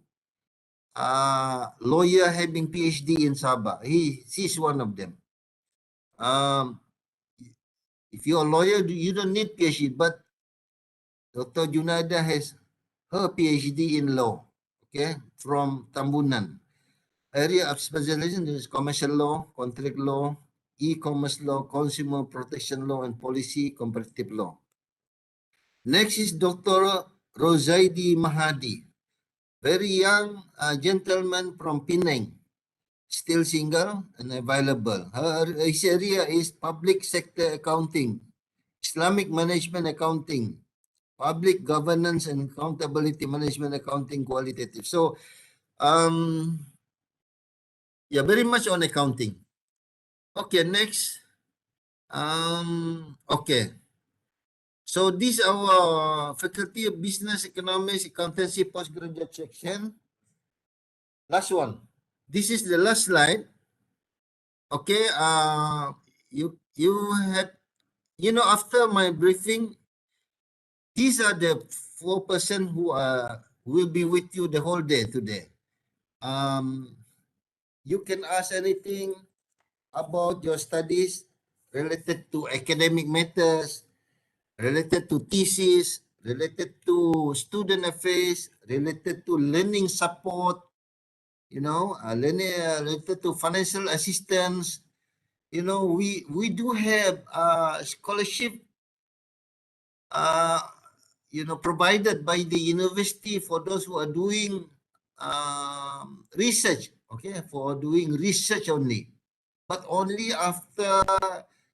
lawyer having PhD in Sabah. She's one of them. If you're a lawyer, you don't need PhD, but Dr. Junaida has her PhD in law, okay, from Tambunan. Area of specialization is commercial law, contract law, e-commerce law, consumer protection law, and policy comparative law. Next is Dr. Rozaidi Mahadi, very young gentleman from Penang, still single and available. His area is public sector accounting, Islamic management accounting, public governance and accountability management accounting qualitative. So, yeah, very much on accounting. Okay, next. Okay. So this is our Faculty of Business, Economics, Accountancy Postgraduate section. Last one. This is the last slide. Okay. You have, after my briefing, these are the 4 persons who will be with you the whole day today. You can ask anything about your studies related to academic matters, related to thesis, related to student affairs, related to learning support, related to financial assistance. We do have scholarship, provided by the university for those who are doing research, okay, for doing research only. But only after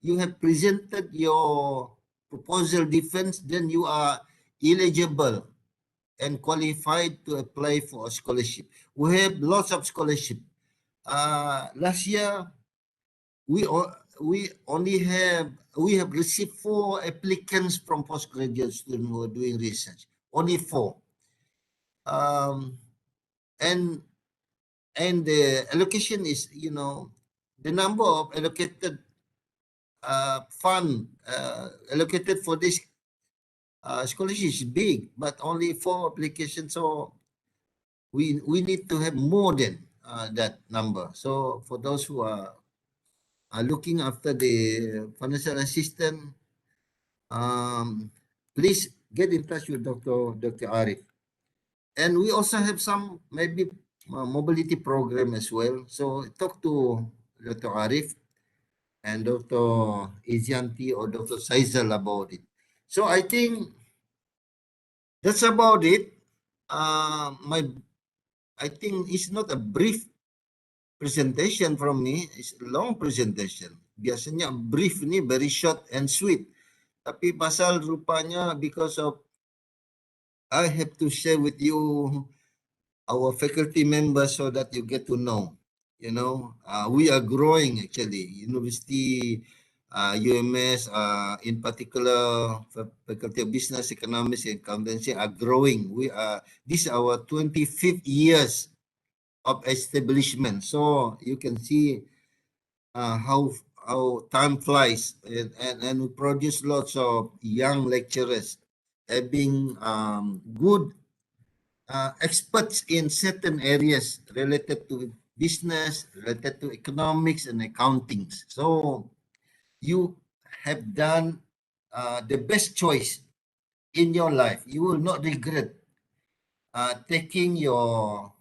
you have presented your proposal defense, then you are eligible and qualified to apply for a scholarship. We have lots of scholarship. Last year, we have received 4 applicants from postgraduate students who are doing research. Only 4. And the allocation is, the number of allocated fund allocated for this scholarship is big, but only 4 applications. So we need to have more than that number. So for those who are looking after the financial assistance, please get in touch with Dr. Arif. And we also have some maybe mobility program as well. So talk to Dr. Arif and Dr. Izianti or Dr. Saizal about it. So I think that's about it. I think it's not a brief presentation from me, it's a long presentation. Biasanya brief ni very short and sweet. Tapi pasal rupanya because of I have to share with you our faculty members so that you get to know. We are growing actually. University, UMS, in particular, Faculty of Business, Economics, and Accountancy are growing. This is our 25th years of establishment. So you can see how time flies, and we produce lots of young lecturers having good experts in certain areas related to business, related to economics and accounting. So you have done the best choice in your life. You will not regret undertaking your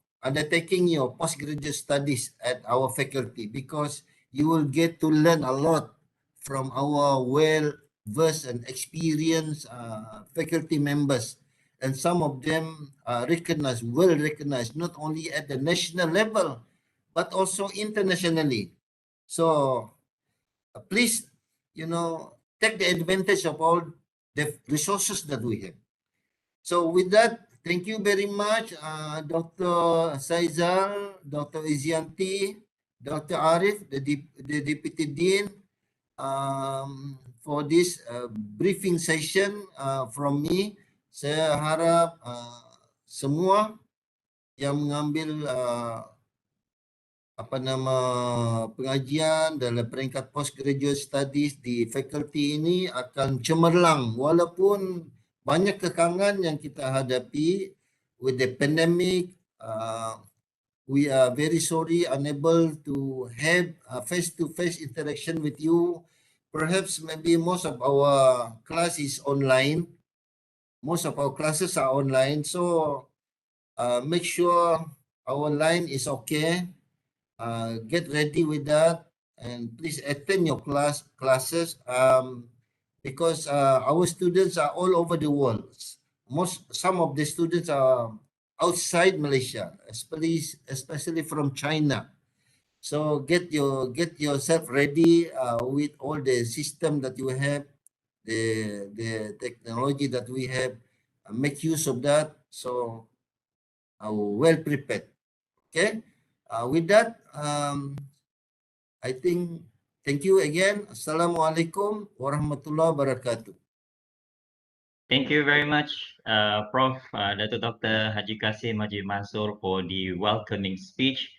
postgraduate studies at our faculty, because you will get to learn a lot from our well-versed and experienced faculty members. And some of them are well recognized, not only at the national level, but also internationally. So please, take the advantage of all the resources that we have. So with that, thank you very much, Dr. Saizal, Dr. Izianti, Dr. Arif, the Deputy Dean, for this briefing session from me. Saya harap semua yang mengambil pengajian dalam peringkat postgraduate studies di fakulti ini akan cemerlang walaupun banyak kekangan yang kita hadapi with the pandemic. We are very sorry unable to have a face-to-face interaction with you. Perhaps maybe most of our class is online. Most of our classes are online. So make sure our line is okay. Get ready with that, and please attend your classes because our students are all over the world. Some of the students are outside Malaysia, especially from China. So get yourself ready with all the system that you have, the technology that we have. Make use of that, so well prepared. Okay. With that, I think, thank you again. Assalamualaikum warahmatullahi wabarakatuh. Thank you very much, Prof. Dr. Haji Kasim Haji Mansur, for the welcoming speech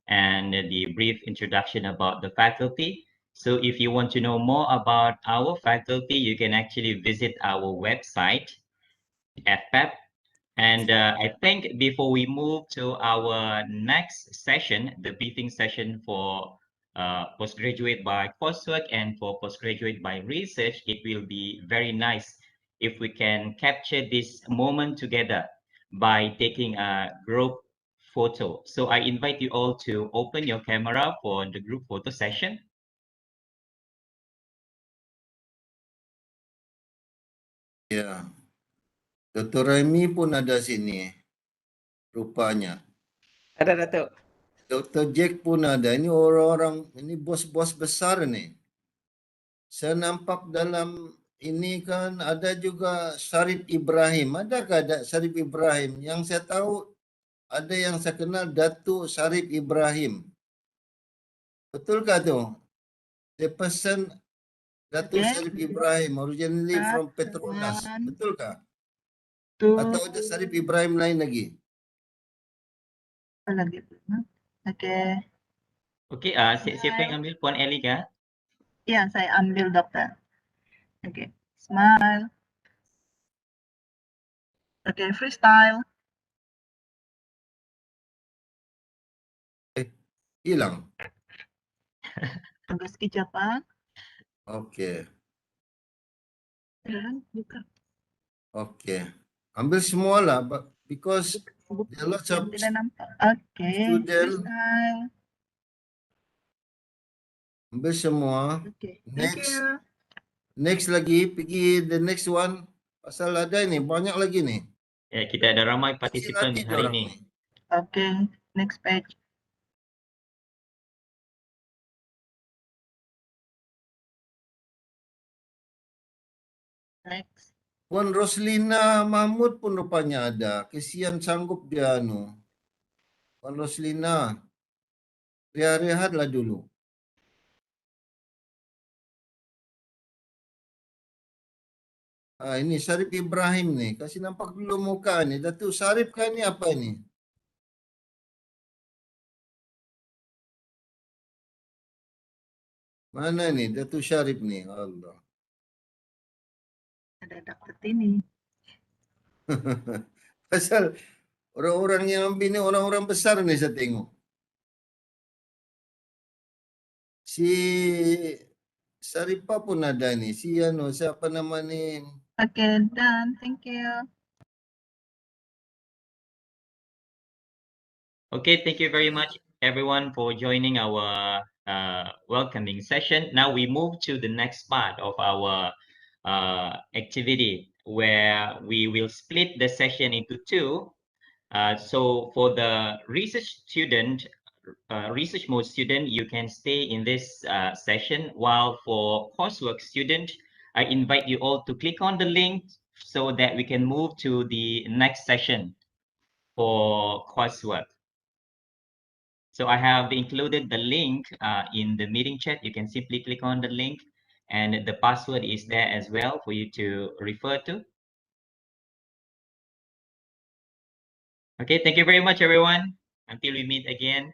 and the brief introduction about the faculty. So if you want to know more about our faculty, you can actually visit our website, FPEP. And I think before we move to our next session, the briefing session for postgraduate by coursework and for postgraduate by research, it will be very nice if we can capture this moment together by taking a group photo. So I invite you all to open your camera for the group photo session. Ya, Dr. Remy pun ada sini, rupanya. Ada Datuk. Dr. Jack pun ada. Ini orang-orang, ini bos-bos besar nih. Saya nampak dalam ini kan ada juga Syarif Ibrahim. Adakah ada Syarif Ibrahim? Yang saya tahu ada yang saya kenal Datuk Syarif Ibrahim. Betulkah tu? The person Datuk Syarif Ibrahim, originally from Petronas. Betulkah? Atau ada Syarif Ibrahim lain lagi? Lagi. Okey. Okey, siapa yang ambil? Puan Eli kah? Ya, saya ambil doktor. Okey. Smile. Okey, freestyle. Hilang. Tunggu sekejap, Pak. Okey. Buka. Okey. Ambil semualah because there are lots of Tidak nampak. Okey. student. Freestyle. Ambil semua. Okey. Thank you. Next lagi, pergi the next one. Pasal ada ni, banyak lagi ni. Ya, kita ada ramai partisipan Hati-hati hari diorang ini. ni. Okey. Next page. Next. Puan Roslina Mahmud pun rupanya ada. Kesian sanggup dia anu. Puan Roslina, rehat-rehatlah dulu. Ini Syarif Ibrahim ni. Kasih nampak dulu muka ni. Datuk Syarif kan ni apa ni? Mana ni Datuk Syarif ni? Allah. Ada Dr. Tini. Pasal orang-orang yang ambil ni orang-orang besar ni saya tengok. Si Saripah pun ada ni. Si anu siapa nama ni? Okay, done. Thank you. Okay, thank you very much everyone for joining our welcoming session. Now we move to the next part of our activity where we will split the session into two. So for the research student, research mode student, you can stay in this session, while for coursework student, I invite you all to click on the link so that we can move to the next session for coursework. So I have included the link in the meeting chat. You can simply click on the link, and the password is there as well for you to refer to. Okay, thank you very much, everyone. Until we meet again.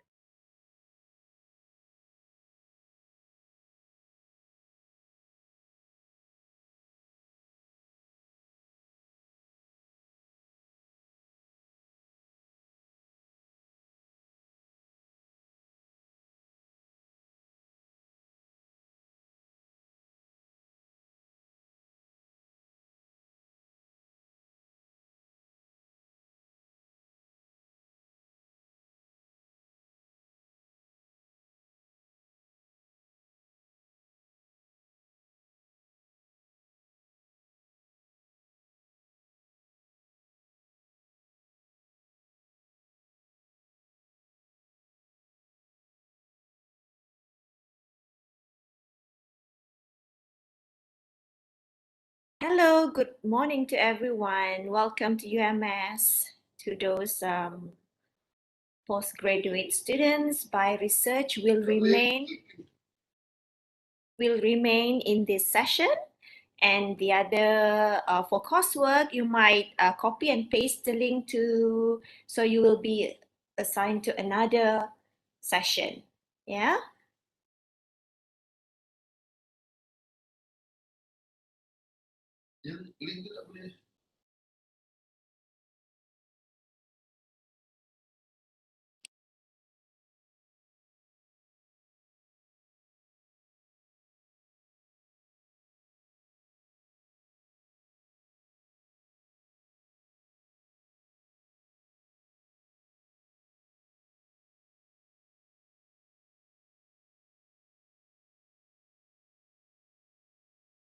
Hello, good morning to everyone. Welcome to UMS, to those postgraduate students by research will remain in this session, and the other for coursework you might copy and paste the link to, so you will be assigned to another session. Yeah.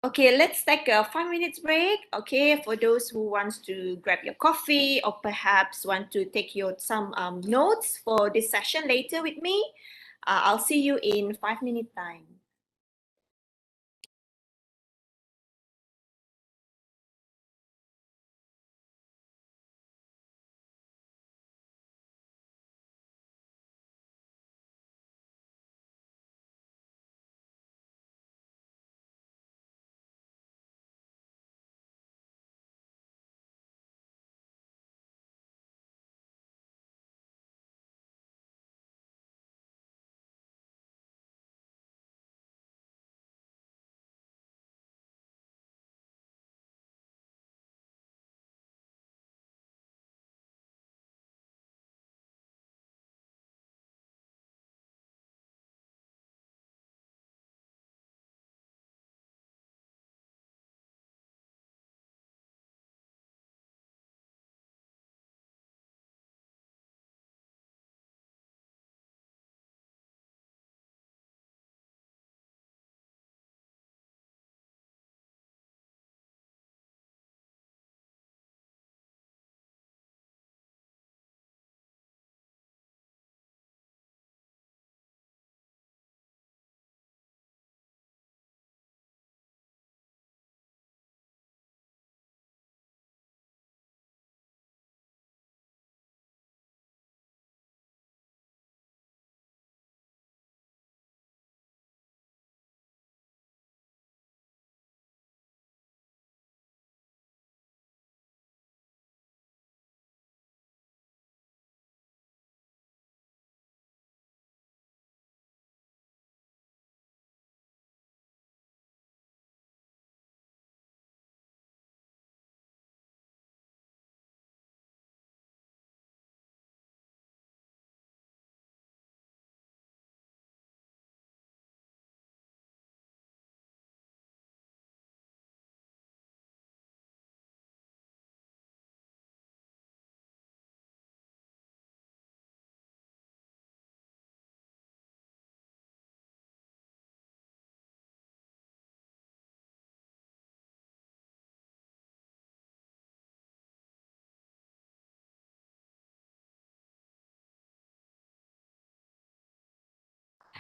Okay, let's take a 5 minutes break. Okay, for those who wants to grab your coffee or perhaps want to take your some notes for this session later with me, I'll see you in 5 minute time.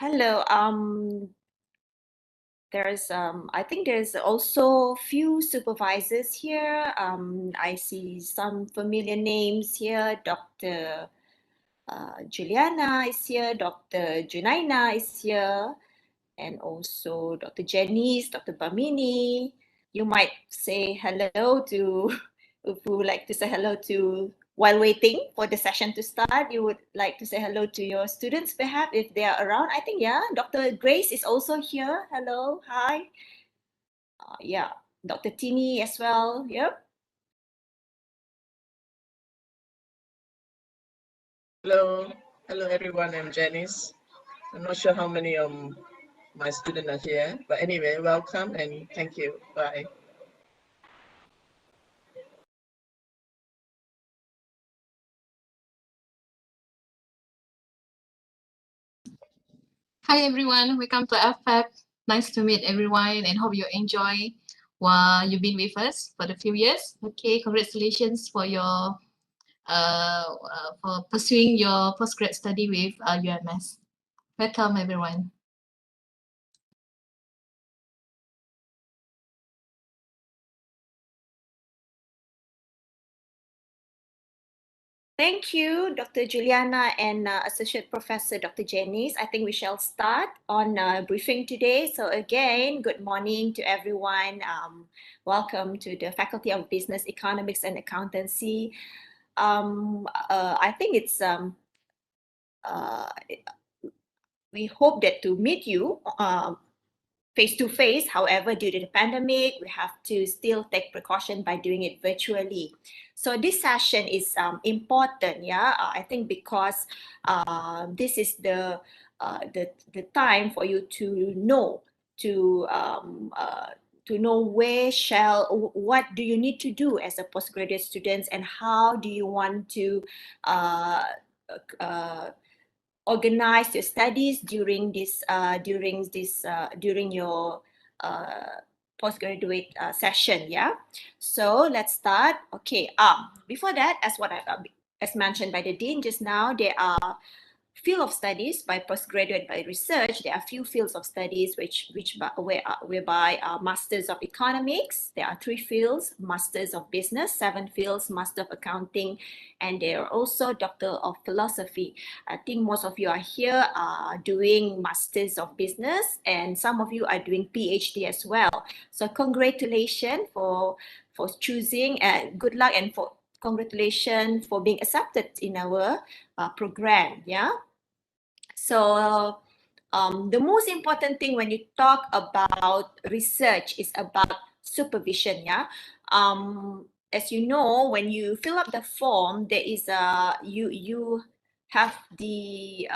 Hello. I think there's also few supervisors here. I see some familiar names here. Dr. Juliana is here. Dr. Junaina is here. And also Dr. Janice, Dr. Bamini. You might say hello to, if you would like to say hello to, while waiting for the session to start, you would like to say hello to your students perhaps if they are around. I think, yeah, Dr. Grace is also here. Hello, hi. Yeah, Dr. Tini as well, yep. Hello everyone, I'm Janice. I'm not sure how many my students are here, but anyway, welcome and thank you. Bye. Hi everyone, welcome to FPEP. Nice to meet everyone and hope you enjoy while you've been with us for the few years. Okay, congratulations for your for pursuing your postgrad study with UMS. Welcome everyone. Thank you, Dr. Juliana and Associate Professor Dr. Janice. I think we shall start on briefing today. So again, good morning to everyone. Welcome to the Faculty of Business, Economics and Accountancy. I think it's we hope that to meet you face-to-face. However, due to the pandemic, we have to still take precaution by doing it virtually. So this session is important, yeah. I think because this is the time for you to know what do you need to do as a postgraduate student and how do you want to organize your studies during your postgraduate session. Yeah, so let's start. Okay, before that, as mentioned by the dean just now, there are field of studies by postgraduate by research. There are few fields of studies whereby Masters of Economics. There are 3 fields: Masters of Business, 7 fields, Master of Accounting, and there are also Doctor of Philosophy. I think most of you are here doing Masters of Business, and some of you are doing PhD as well. So congratulations for choosing, and good luck, and congratulations for being accepted in our program. Yeah. So the most important thing when you talk about research is about supervision. Yeah. As you know, when you fill up the form, there is you have the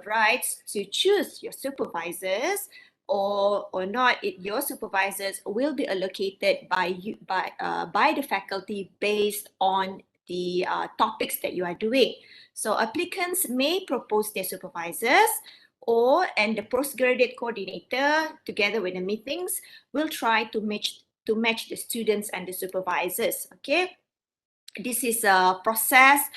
rights to choose your supervisors, or not. Your supervisors will be allocated by the faculty based on the topics that you are doing. So applicants may propose their supervisors, and the postgraduate coordinator, together with the meetings, will try to match the students and the supervisors. Okay, this is a process.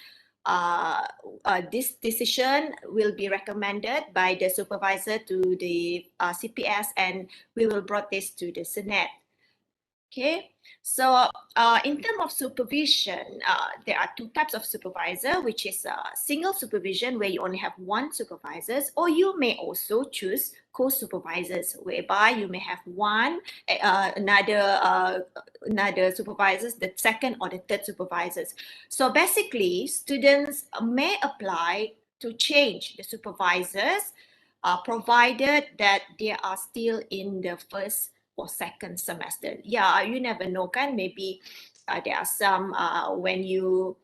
This decision will be recommended by the supervisor to the CPS, and we will brought this to the Senate. Okay, so in terms of supervision, there are 2 types of supervisor, which is single supervision, where you only have 1 supervisor, or you may also choose co-supervisors, whereby you may have another supervisors, the second or the third supervisors. So basically, students may apply to change the supervisors, provided that they are still in the first or second semester. Yeah, you never know, kan? Maybe there are some when you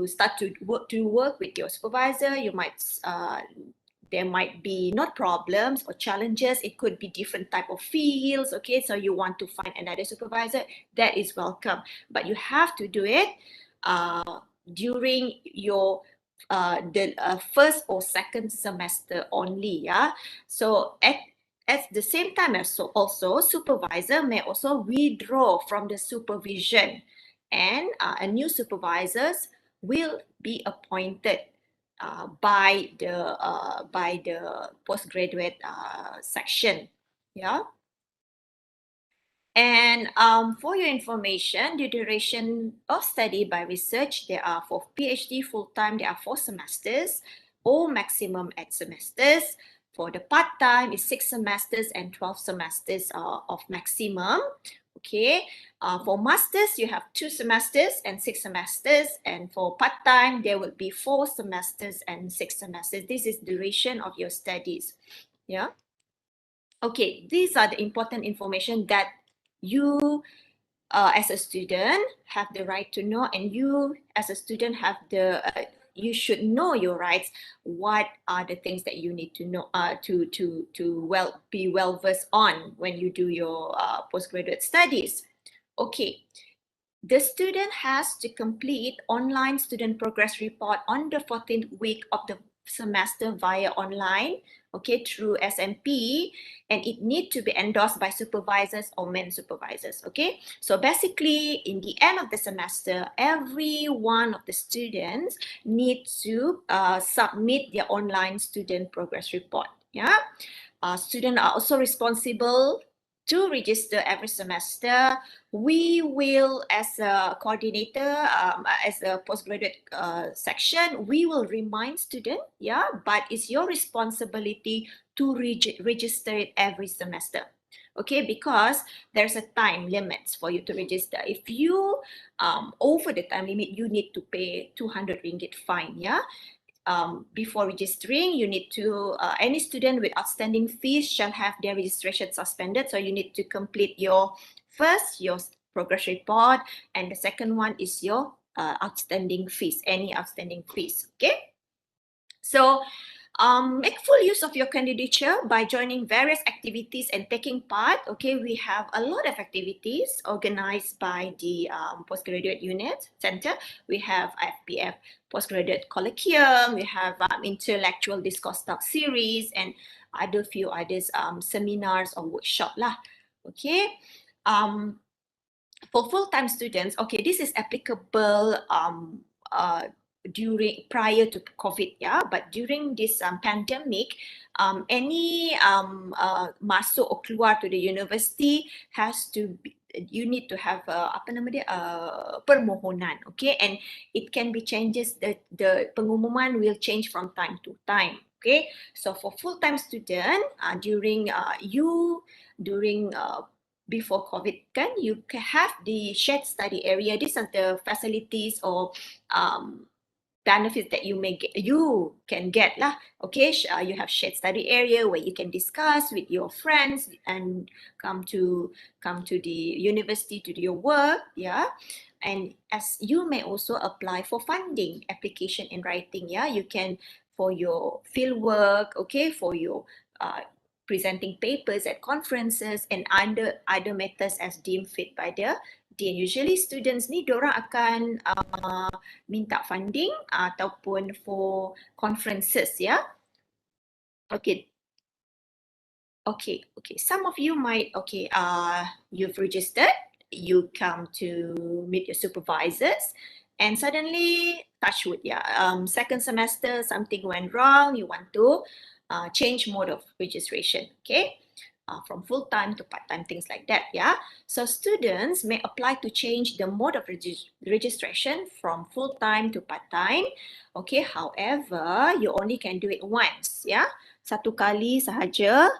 start to work with your supervisor, you might there might be not problems or challenges. It could be different type of fields. Okay, so you want to find another supervisor, that is welcome, but you have to do it during your the first or second semester only. Yeah, so at the same time, also supervisor may also withdraw from the supervision, and a new supervisors will be appointed by the postgraduate section. Yeah. And for your information, the duration of study by research, there are for PhD full-time, there are 4 semesters, or maximum 8 semesters. For the part-time, is 6 semesters and 12 semesters of maximum. Okay, for masters, you have 2 semesters and 6 semesters, and for part-time, there will be 4 semesters and 6 semesters. This is duration of your studies. Yeah. Okay, these are the important information that you as a student have the right to know, and you as a student have the you should know your rights. What are the things that you need to know to be well versed on when you do your postgraduate studies? Okay, the student has to complete online student progress report on the 14th week of the semester via online, okay, through SMP, and it need to be endorsed by supervisors or main supervisors, okay? So basically, in the end of the semester, every one of the students need to submit their online student progress report, yeah? Students are also responsible to register every semester. We will, as a coordinator, as a postgraduate section, we will remind students, yeah, but it's your responsibility to register it every semester. Okay, because there's a time limit for you to register. If you over the time limit, you need to pay 200 ringgit fine, yeah. Before registering, you need to, any student with outstanding fees shall have their registration suspended. So you need to complete your progress report, and the second one is your outstanding fees, any outstanding fees, okay? So make full use of your candidature by joining various activities and taking part. Okay, we have a lot of activities organized by the Postgraduate Unit Center. We have FPEP Postgraduate Colloquium, we have intellectual discourse talk series, and few others seminars or workshop lah. Okay, for full-time students, okay, this is applicable prior to COVID, yeah, but during this pandemic, any masuk or keluar to the university has to be, you need to have apa nama dia, permohonan, okay, and it can be changes, the pengumuman will change from time to time, okay. So for full-time student, during before COVID, kan, you can have the shared study area. These are the facilities or benefits that you can get lah. Okay, you have shared study area where you can discuss with your friends and come to the university to do your work, yeah. And as you may also apply for funding application in writing, yeah. You can for your field work, okay, for your presenting papers at conferences and other methods as deemed fit by the dean. Usually students ni diorang akan minta funding ataupun for conferences, yeah. Okay. Some of you might, you've registered, you come to meet your supervisors, and suddenly, touch wood, yeah, second semester something went wrong, you want to change mode of registration, okay, from full-time to part-time, things like that, yeah. So students may apply to change the mode of registration from full-time to part-time, okay. However, you only can do it once, yeah, satu kali sahaja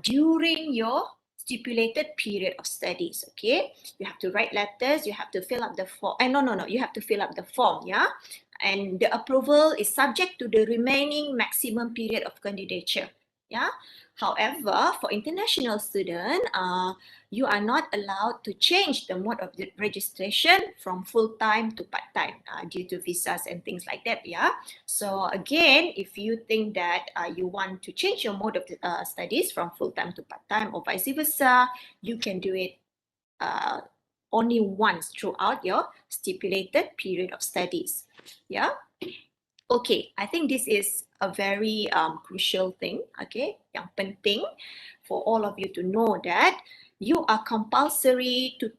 during your stipulated period of studies, okay. You have to write letters, you have to fill up the form, you have to fill up the form, yeah. And the approval is subject to the remaining maximum period of candidature, yeah. However, for international student, you are not allowed to change the mode of the registration from full-time to part-time due to visas and things like that, yeah. So again, if you think that you want to change your mode of studies from full-time to part-time or vice versa, you can do it only once throughout your stipulated period of studies, yeah. Okay, I think this is a very crucial thing, okay, yang penting for all of you to know that you are compulsory to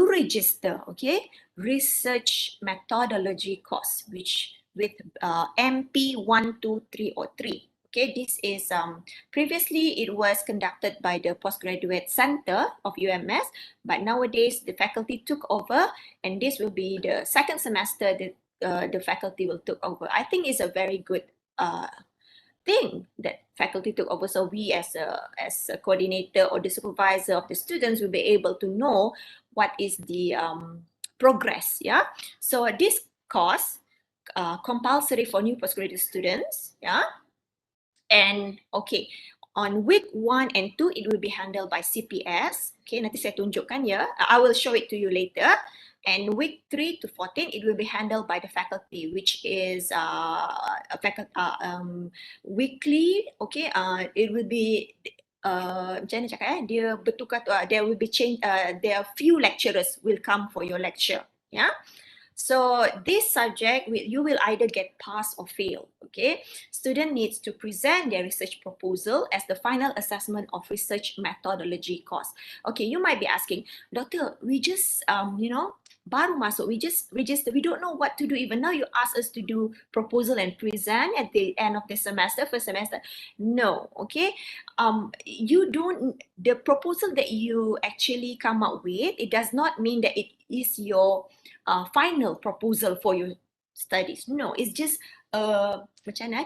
register, okay, research methodology course, which with MP 12303. Okay, this is previously it was conducted by the Postgraduate Center of UMS, but nowadays the faculty took over, and this will be the second semester that the faculty will took over. I think it's a very good thing that faculty took over. So we as a coordinator or the supervisor of the students will be able to know what is the progress. Yeah. So this course compulsory for new postgraduate students. Yeah. And okay, on week 1 and 2, it will be handled by CPS. Okay, nanti saya tunjukkan ya. I will show it to you later. And week 3 to 14, it will be handled by the faculty, which is weekly. Okay, it will be macam mana cakap dia bertukar. There will be change. There are few lecturers will come for your lecture. Yeah. So this subject, you will either get pass or fail, okay? Student needs to present their research proposal as the final assessment of research methodology course. Okay, you might be asking, Doctor, we just, baru masuk, we just register, we don't know what to do. Even now you ask us to do proposal and present at the end of the semester, first semester. No, okay? The proposal that you actually come up with, it does not mean that it is your final proposal for your studies. No, it's just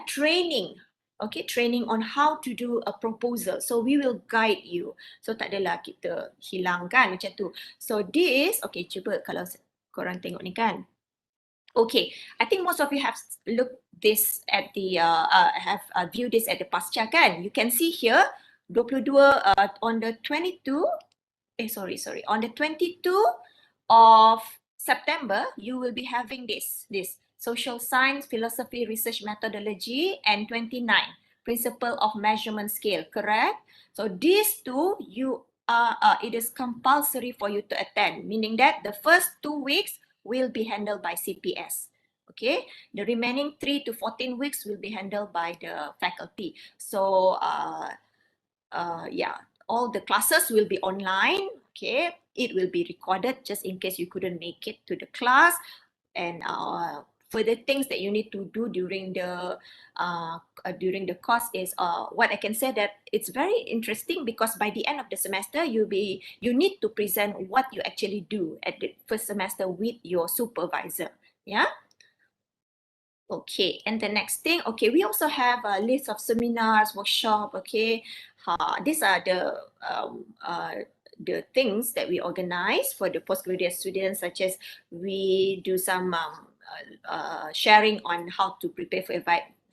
training. Okay, training on how to do a proposal. So we will guide you. So tak adalah kita hilangkan macam tu. So this, okay, cuba kalau korang tengok ni kan. Okay, I think most of you have looked this at the viewed this at the pasca kan. You can see here 22 on the 22 on the 22 of September, you will be having this social science, philosophy, research methodology, and 29 principle of measurement scale, correct? So these two, it is compulsory for you to attend, meaning that the first 2 weeks will be handled by CPS. Okay, the remaining 3 to 14 weeks will be handled by the faculty. So yeah, all the classes will be online. Okay, it will be recorded just in case you couldn't make it to the class, and further things that you need to do during the course is what I can say that it's very interesting, because by the end of the semester you need to present what you actually do at the first semester with your supervisor. Yeah. Okay, and the next thing, okay, we also have a list of seminars, workshop. Okay, these are the things that we organize for the postgraduate students, such as we do some sharing on how to prepare for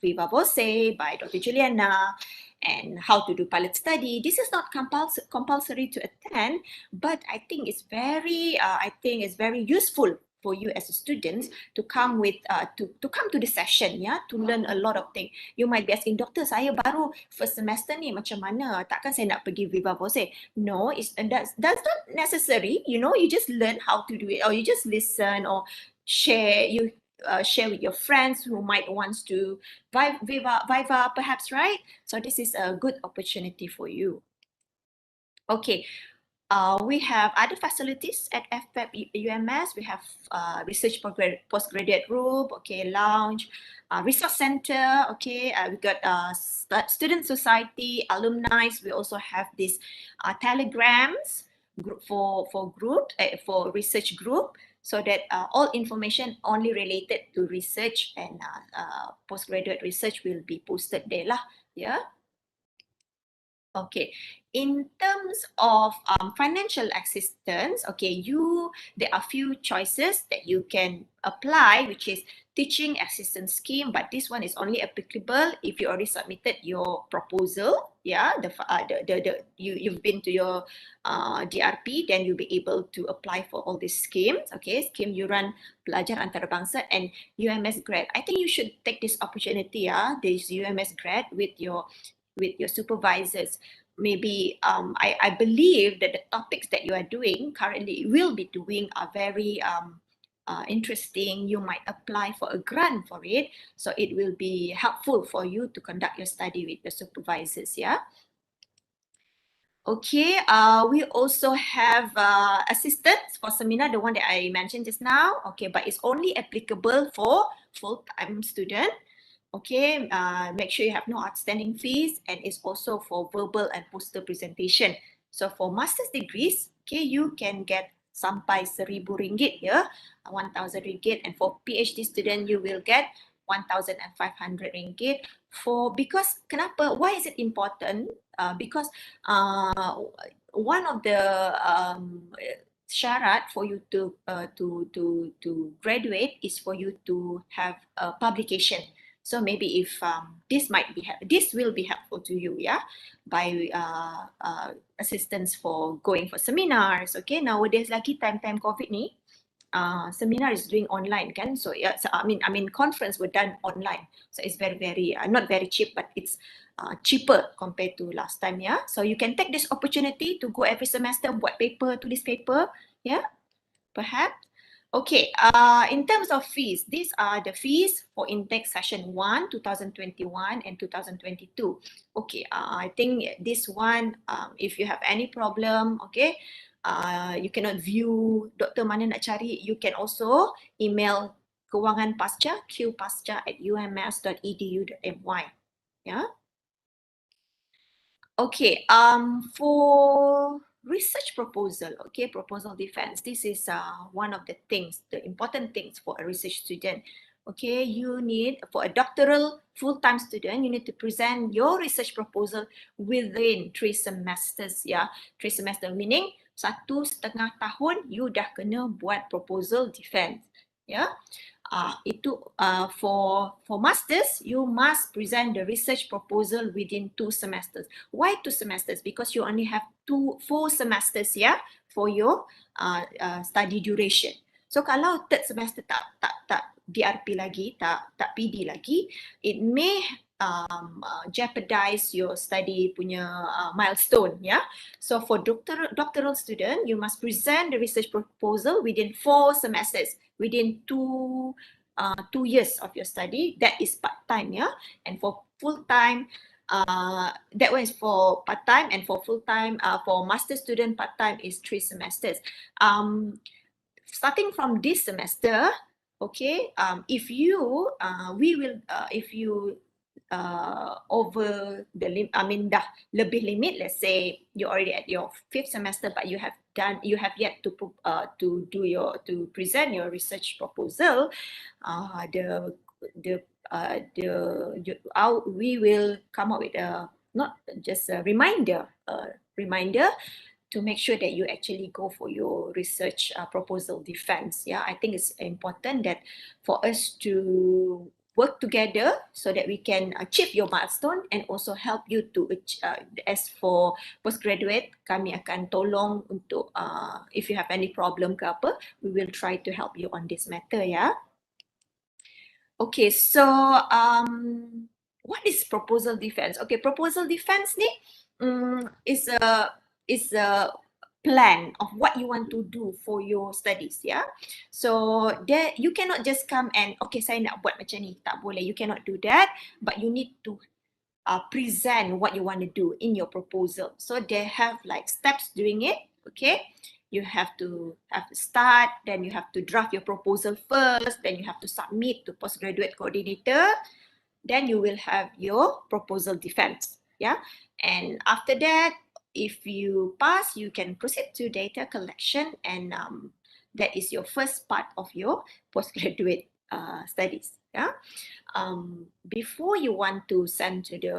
Viva Voce by Dr. Juliana, and how to do pilot study. This is not compulsory to attend, but I think it's very useful for you as a student to come with to come to the session, yeah, to learn a lot of things. You might be asking, Doctor, saya baru first semester ni, macam mana? Takkan saya nak pergi Viva Voce? No, that's not necessary. You know, you just learn how to do it, or you just listen or share. You share with your friends who might want to Viva perhaps, right? So this is a good opportunity for you. Okay. We have other facilities at FPEP.UMS. We have research postgraduate room, okay, lounge, resource center, okay. We got student society, alumni. We also have these telegrams for research group, so that all information only related to research and postgraduate research will be posted there lah. Yeah. Okay, in terms of financial assistance, okay, there are few choices that you can apply, which is teaching assistance scheme, but this one is only applicable if you already submitted your proposal. Yeah, you've been to your DRP, then you'll be able to apply for all these schemes. Okay, scheme Yuran Pelajar Antarabangsa and UMS grad. I think you should take this opportunity, this UMS grad with your supervisors. Maybe I believe that the topics that you are doing currently will be doing are very interesting. You might apply for a grant for it, so it will be helpful for you to conduct your study with the supervisors. Yeah. Okay, we also have assistance for seminar, the one that I mentioned just now. Okay, but it's only applicable for full-time student. Okay, make sure you have no outstanding fees, and it's also for verbal and poster presentation. So for master's degrees, okay, you can get sampai RM1,000 ya, RM1,000, and for PhD student you will get RM1,500 for, because kenapa, why is it important? Because one of the syarat for you to graduate is for you to have a publication. So maybe if this will be helpful to you, yeah, by assistance for going for seminars. Okay, nowadays lagi time COVID ni, seminar is doing online kan, so yeah, so, I mean conference were done online, so it's very not very cheap, but it's cheaper compared to last time, yeah. So you can take this opportunity to go every semester, buat paper, tulis paper, yeah, perhaps. Okay, in terms of fees, these are the fees for intake session 1, 2021 and 2022. Okay, I think this one, if you have any problem, okay, you cannot view doktor mana nak cari, you can also email Kewangan Pasca, 𝐿Pasca@ums.edu.my. Yeah. Okay, for research proposal, okay, proposal defense, this is one of the things, the important things for a research student. Okay, you need, for a doctoral full-time student, you need to present your research proposal within 3 semesters, yeah. 3 semester meaning 1.5 tahun you dah kena buat proposal defense, yeah. For masters, you must present the research proposal within 2 semesters. Why 2 semesters? Because you only have 4 semesters, yeah, for your study duration. So kalau third semester tak DRP lagi, tak PD lagi, it may jeopardize your study punya milestone, yeah. So for doctoral student, you must present the research proposal within 4 semesters, within 2 years of your study. That is part-time, yeah. And for full-time, that one is for part-time, and for full-time, for master student, part-time is 3 semesters. Starting from this semester, okay, if you over the dah lebih limit, let's say you're already at your 5th semester, but you have yet to present your research proposal, we will come up with not just a reminder to make sure that you actually go for your research proposal defense. Yeah, I think it's important that for us to work together so that we can achieve your milestone and also help you to as for postgraduate, kami akan tolong untuk if you have any problem ke apa, we will try to help you on this matter, yeah. Okay, so what is proposal defense? Okay, proposal defense ni is a plan of what you want to do for your studies, yeah. So there you cannot just come and okay, saya nak buat macam ni, tak boleh. You cannot do that, but you need to present what you want to do in your proposal. So they have like steps doing it, okay. You have to start, then you have to draft your proposal first, then you have to submit to postgraduate coordinator, then you will have your proposal defense, yeah. And after that, if you pass, you can proceed to data collection, and that is your first part of your postgraduate studies, yeah. Before you want to send to the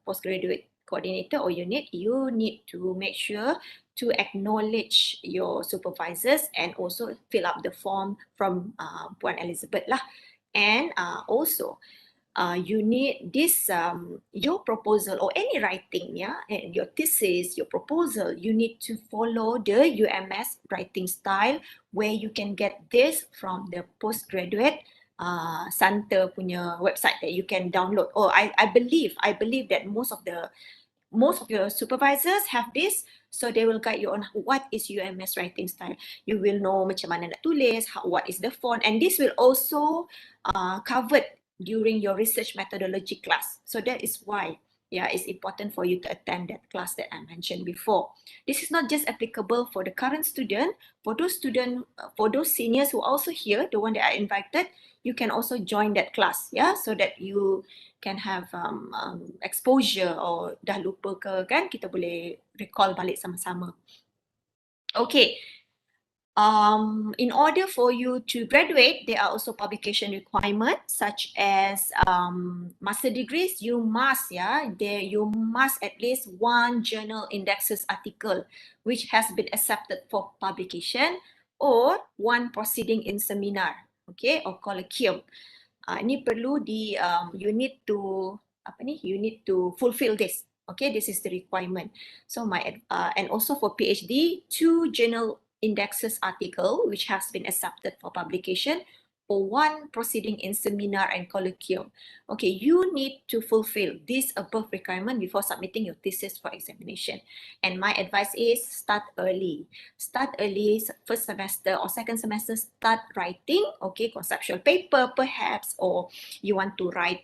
postgraduate coordinator or unit, you need to make sure to acknowledge your supervisors and also fill up the form from Puan Elizabeth lah. And also you need this your proposal or any writing, yeah, and your thesis, your proposal, you need to follow the UMS writing style, where you can get this from the postgraduate center punya website that you can download. Oh, I believe that most of your supervisors have this, so they will guide you on what is UMS writing style. You will know macam mana nak tulis, what is the font, and this will also covered during your research methodology class. So that is why Yeah, it's important for you to attend that class that I mentioned before. This is not just applicable for the current student, for those seniors who are also here, the one that I invited, you can also join that class, yeah, so that you can have exposure, or dah lupa ke kan, kita boleh recall balik sama-sama. Okay. In order for you to graduate, there are also publication requirements such as master degrees. You must, you must at least one journal indexes article which has been accepted for publication, or one proceeding in seminar, okay, or colloquium. Ini perlu you need to fulfill this. Okay, this is the requirement. So and also for PhD, 2 journal indexes article which has been accepted for publication, or 1 proceeding in seminar and colloquium. Okay, you need to fulfill this above requirement before submitting your thesis for examination. And my advice is start early. Start early, first semester or second semester, start writing, okay, conceptual paper perhaps, or you want to write,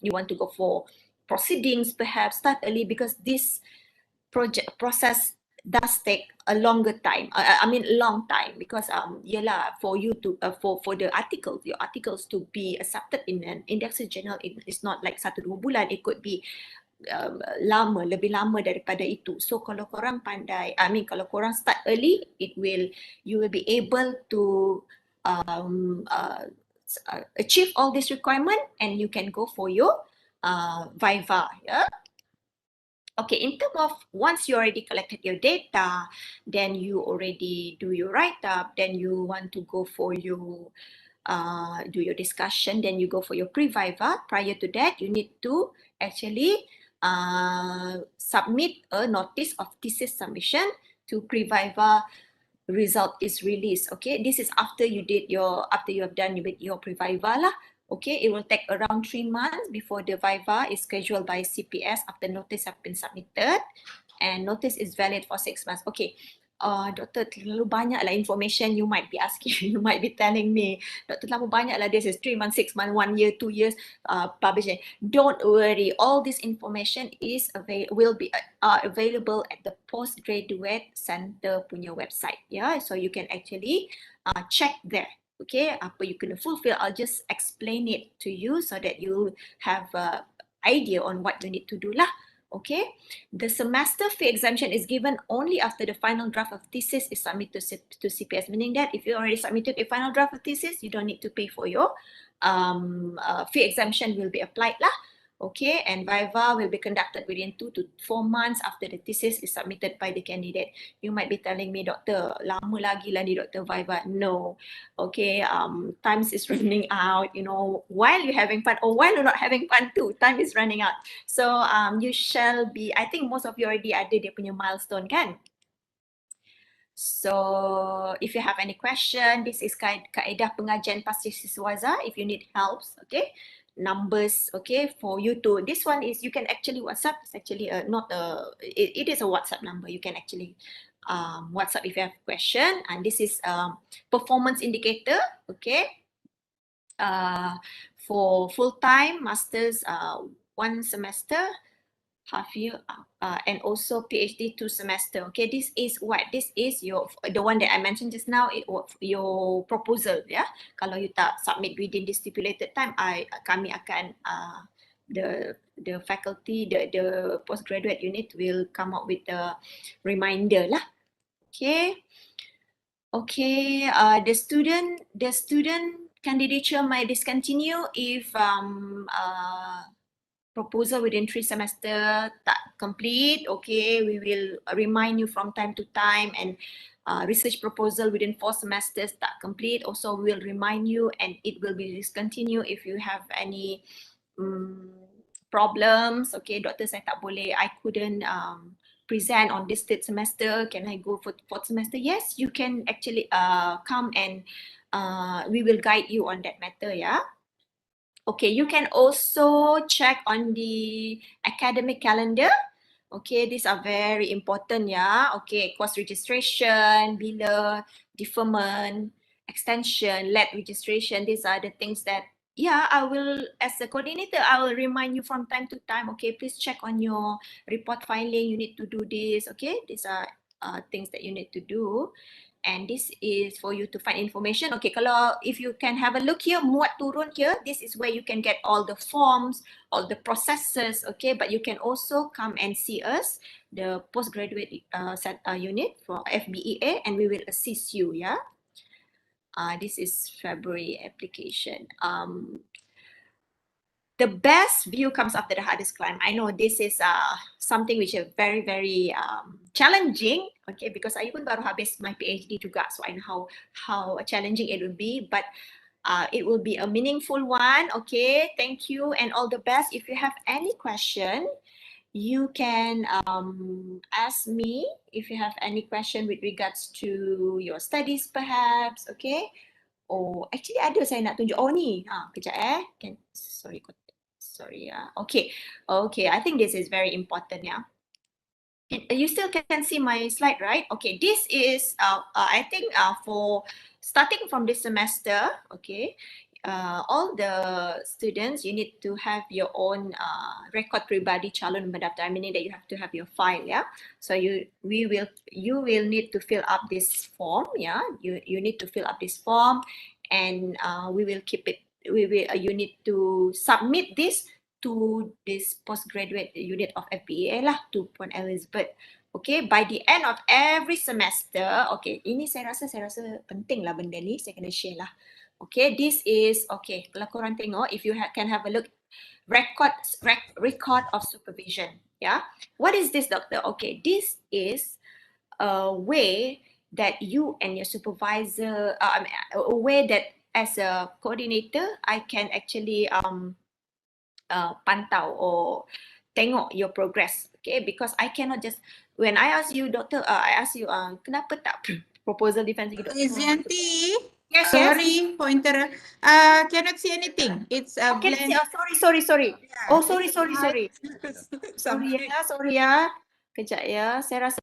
you want to go for proceedings perhaps. Start early, because this process does take a longer time. Long time, because for you to for the articles, your articles to be accepted in an indexed journal, it's not like 1-2 bulan. It could be lebih lama daripada itu. So kalau korang pandai, kalau korang start early, you will be able to achieve all this requirement, and you can go for your viva, yeah. Okay, in terms of once you already collected your data, then you already do your write-up, then you want to go for your do your discussion, then you go for your pre-viva. Prior to that, you need to actually submit a notice of thesis submission to pre-viva result is released. Okay, this is after you have done your pre-viva lah. Okay, it will take around 3 months before the viva is scheduled by CPS after notice have been submitted, and notice is valid for 6 months. Okay, Doktor, terlalu banyak lah information you might be asking, you might be telling me, Doktor, terlalu banyak lah, this is 3 months, 6 months, 1 year, 2 years publishing. Don't worry, all this information will be available at the Postgraduate Center punya website, yeah, so you can actually check there. Okay, apa you kena fulfill, I'll just explain it to you so that you have an idea on what you need to do lah. Okay, the semester fee exemption is given only after the final draft of thesis is submitted to CPS, meaning that if you already submitted a final draft of thesis, you don't need to pay for your fee exemption will be applied lah. Okay, and viva will be conducted within 2 to 4 months after the thesis is submitted by the candidate. You might be telling me, Doktor, lama lagi lah ni Doktor viva. No, okay, times is running out, you know, while you're having fun or while you're not having fun too, time is running out. So you shall be, I think most of you already ada dia punya milestone kan? So if you have any question, this is Kaedah Pengajian Pascasiswazah. If you need helps, okay, numbers, okay, for you to, this one is, you can actually WhatsApp. It's actually it is a WhatsApp number. You can actually WhatsApp if you have question. And this is performance indicator, okay, for full-time masters 1 semester, half year, and also PhD 2 semester. Okay, this is the one that I mentioned just now, your proposal, yeah. Kalau you tak submit within the stipulated time, kami akan the faculty, the postgraduate unit will come up with a reminder lah. Okay. Okay, the student candidature might discontinue if proposal within 3 semester tak complete. Okay, we will remind you from time to time, and research proposal within 4 semesters tak complete, also we will remind you, and it will be discontinued if you have any problems. Okay, Doktor, saya tak boleh, I couldn't present on this 3rd semester, can I go for 4th semester? Yes, you can actually come, and we will guide you on that matter, yeah. Okay, you can also check on the academic calendar. Okay, these are very important, yeah. Okay, course registration, bila, deferment, extension, lab registration, these are the things that yeah, I will, as a coordinator, I will remind you from time to time, okay, please check on your report filing, you need to do this, okay, these are things that you need to do. And this is for you to find information. Okay, kalau if you can have a look here, muat turun here, this is where you can get all the forms, all the processes, okay, but you can also come and see us, the postgraduate unit for FBEA, and we will assist you, yeah. This is February application. The best view comes after the hardest climb. I know this is something which is very, very challenging, okay, because I pun baru habis my PhD juga, so I know how challenging it will be, but it will be a meaningful one, okay. Thank you and all the best. If you have any question, you can ask me if you have any question with regards to your studies perhaps, okay. Oh, actually ada saya nak tunjuk. Oh ni, kejap sorry, okay, I think this is very important, yeah. You still can see my slide, right? Okay, this is I think for starting from this semester, okay, all the students, you need to have your own record pribadi calon pendaftar, meaning that you have to have your file, yeah. So you will need to fill up this form, yeah. You need to fill up this form, and we will keep it. You need to submit this to this postgraduate unit of FBEA lah, to 𝐿𝐴𝐬𝐧𝐠. Okay, by the end of every semester, okay, ini saya rasa penting lah benda ni, saya kena share lah. Okay, this is, okay, kalau korang tengok, if you can have a look, record of supervision, yeah. What is this, doctor? Okay, this is a way that you and your supervisor, a way that as a coordinator, I can actually pantau or tengok your progress, okay, because I cannot just, when I ask you, doctor, I ask you, kenapa tak proposal defense? Izyanti, Yes, sorry for interrupt. Cannot see anything. It's a blend. Sorry. Yeah. Oh, sorry. Sorry ya. Kejap ya, saya rasa.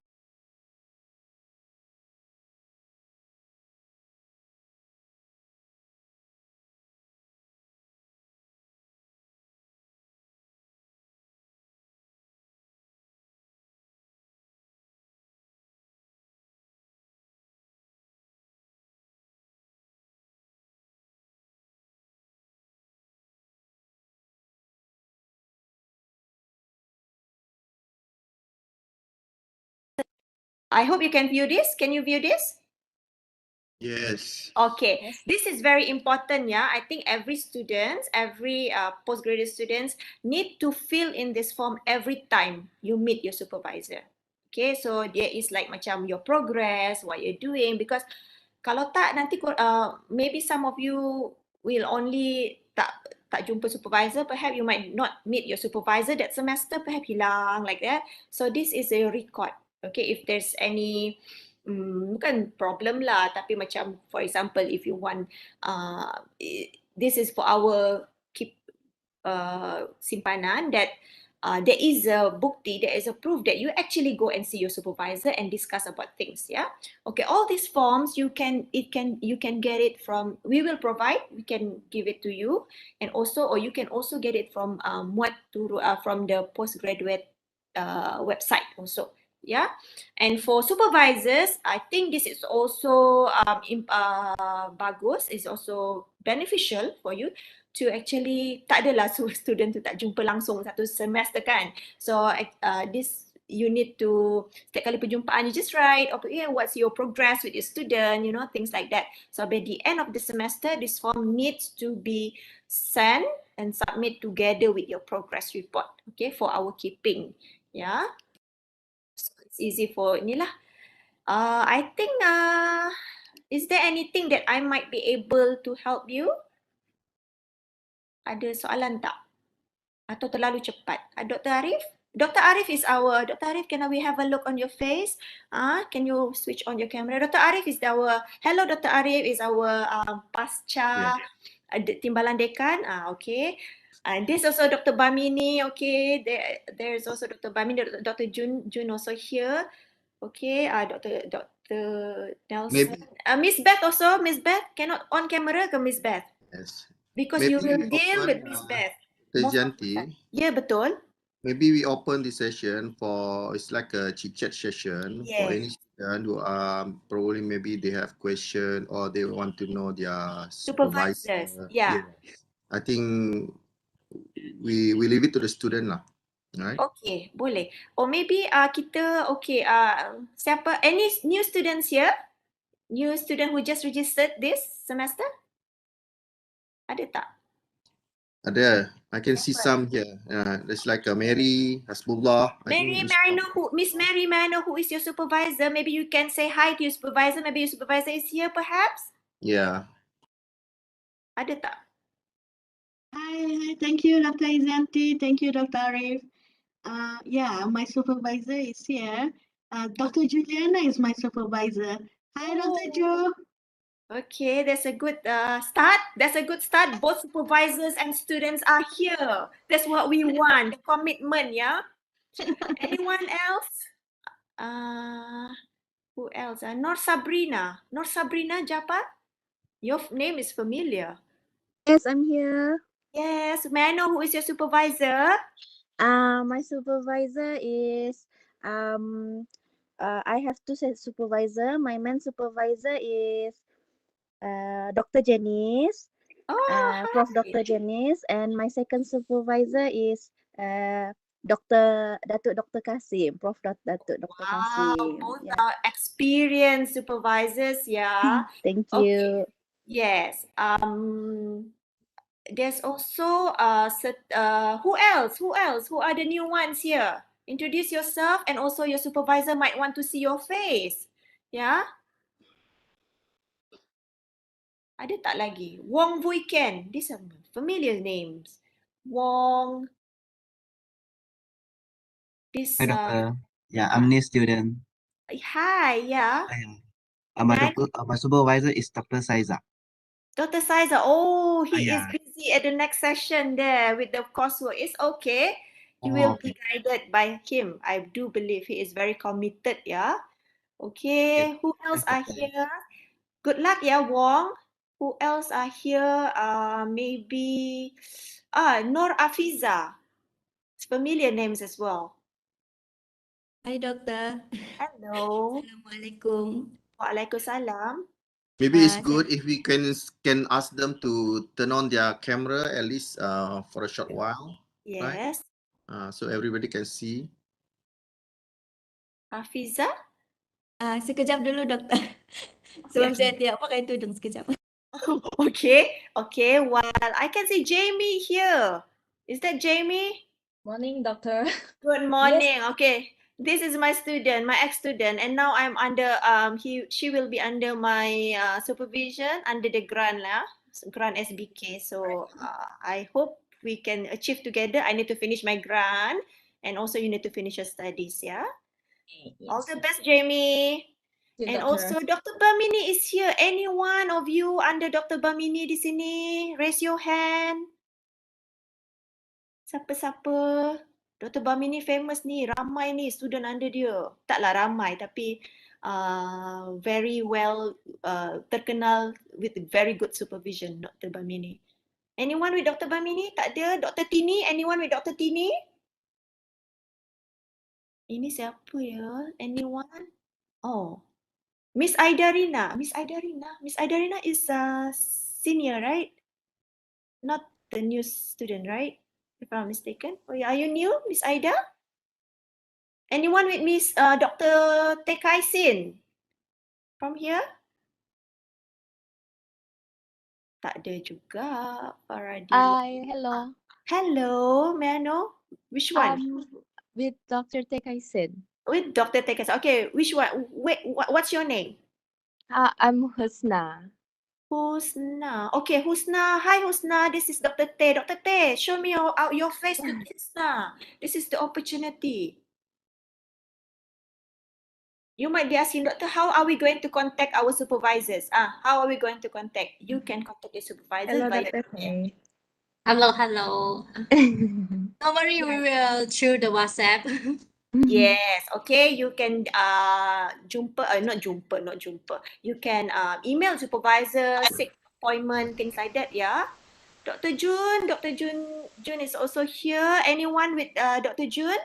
I hope you can view this. Can you view this? Yes. Okay, this is very important, yeah. I think every student, every postgraduate students need to fill in this form every time you meet your supervisor. Okay, so there is like macam your progress, what you're doing, because kalau tak nanti maybe some of you will only tak jumpa supervisor, perhaps you might not meet your supervisor that semester, perhaps hilang like that. So this is a record. Okay, if there's any bukan problem lah, tapi macam for example if you want this is for our simpanan that there is a bukti, there is a proof that you actually go and see your supervisor and discuss about things, yeah. Okay, all these forms you can get it from, we will provide, we can give it to you, and also, or you can also get it from from the postgraduate website also. Yeah, and for supervisors, I think this is also bagus, is also beneficial for you to actually, tak adalah student tu tak jumpa langsung satu semester kan. So this you need to, setiap kali perjumpaan you just write, okay, what's your progress with your student, you know, things like that. So by the end of the semester, this form needs to be sent and submit together with your progress report, okay, for our keeping, yeah. So it's easy for inilah. I think is there anything that I might be able to help you? Ada soalan tak? Atau terlalu cepat? Dr. Arif? Dr. Arif is our, Dr. Arif, can we have a look on your face? Can you switch on your camera? Dr. Arif is our, hello Dr. Arif is our pasca timbalan dekan. Okay. And this also Dr. Bamini, okay. There is also Dr. Bamini, Dr. Jun also here. Okay, Dr. Nelson. Miss Beth also, Miss Beth, cannot on camera ke Miss Beth? Yes. Because maybe you will we deal open, with Miss Beth most of the time. Tejanti, Yeah, betul. maybe we open this session for, it's like a chit-chat session for any Yes. student who probably maybe they have question or they want to know their Supervisors. supervisor. Yeah. I think we leave it to the student lah, right? Okay, boleh. Or maybe kita siapa any new students here? New student who just registered this semester? Ada tak? Ada. I can see some here. There's like a Mary, Hasbullah. Mary, may I know who, Miss Mary, may I know who is your supervisor? Maybe you can say hi to your supervisor. Maybe your supervisor is here perhaps? Yeah. Ada tak? Hi, thank you, Dr. Izanti. Thank you, Dr. Arif. Yeah, my supervisor is here. Dr. Juliana is my supervisor. Hi, Dr. Jo. Okay, that's a good start. That's a good start. Both supervisors and students are here. That's what we want. The commitment, yeah. Anyone else? Who else? Nur Sabrina. Nur Sabrina Japa? Your name is familiar. Yes, I'm here. Yes. May I know who is your supervisor? My supervisor is I have two supervisor. My main supervisor is Dr. Janice, Prof. Dr. Janice, and my second supervisor is Dr. Kasim, Prof. Dr. Kasim. Both are experienced supervisors, yeah. Thank Okay. you. Yes. There's also who else? Who are the new ones here? Introduce yourself, and also your supervisor might want to see your face. Yeah. Ada tak lagi? Wong Vui Ken. These are familiar names. Wong. This. Hi, Doctor. Yeah, I'm a new student. Hi. Yeah. My supervisor is Dr. 𝐿𝐸𝐬𝐬𝐷𝐠. Dr. 𝐿𝐸𝐬𝐬𝐷𝐠. Oh, he is Yeah. busy at the next session there with the coursework. It's okay. You will be guided by him. I do believe he is very committed. Yeah. Okay. Yes. Who else Yes, are Doctor. here? Good luck, yeah, Wong. Who else are here? Maybe Nur Afiza. It's familiar names as well. Hi, Doctor. Hello. Assalamualaikum. Waalaikumsalam. Maybe it's good if we can ask them to turn on their camera at least for a short while. Yes. Right? So everybody can see. Hafiza? Sekejap dulu, Doktor. Sebelum saya tiap pakai tudung sekejap. Okay. Well, I can see Jamie here. Is that Jamie? Morning, Doctor. Good morning. Yes. Okay. This is my student, my ex-student, and now I'm under she will be under my supervision under the grant grant SBK. So I hope we can achieve together. I need to finish my grant, and also you need to finish your studies. Yeah. Yes. All the best, Jamie. And also Dr. Bamini is here. Any one of you under Dr. Bamini di sini? Raise your hand. Siapa-siapa? Dr. Bamini famous ni, ramai ni student under dia. Taklah ramai tapi very well terkenal with very good supervision, Dr. Bamini. Anyone with Dr. Bamini? Tak ada. Dr. Tini? Anyone with Dr. Tini? Ini siapa ya? Anyone? Oh. Miss Aidarina. Miss Aidarina is senior, right? Not the new student, right? If I'm not mistaken. Oh, yeah. Are you new, Miss Aida? Anyone with Miss Dr. 𝐿𝐸𝐬𝐿𝐸𝐻𝐸𝐸𝐻 from here? Tak ada juga, Faradila. Hello. Hello, may I know which one? With Dr. 𝐿𝐸𝐻𝐸𝐻. With Dr. 𝐿𝐸𝐻𝐸𝐻. Okay, which one? Wait, what's your name? I'm Husna. Husna. Okay, Husna. Hi, Husna. This is Dr. Teh. Dr. Teh, show me your face to Husna. This is the opportunity. You might be asking, Doctor, how are we going to contact our supervisors? How are we going to contact? You can contact your supervisors Hello, via Dr. Teh. Hello. Don't worry, we will through the WhatsApp. Yes, okay. You can not jumpa. You can email supervisor, seek appointment, things like that, yeah. Dr. June is also here. Anyone with Dr. June?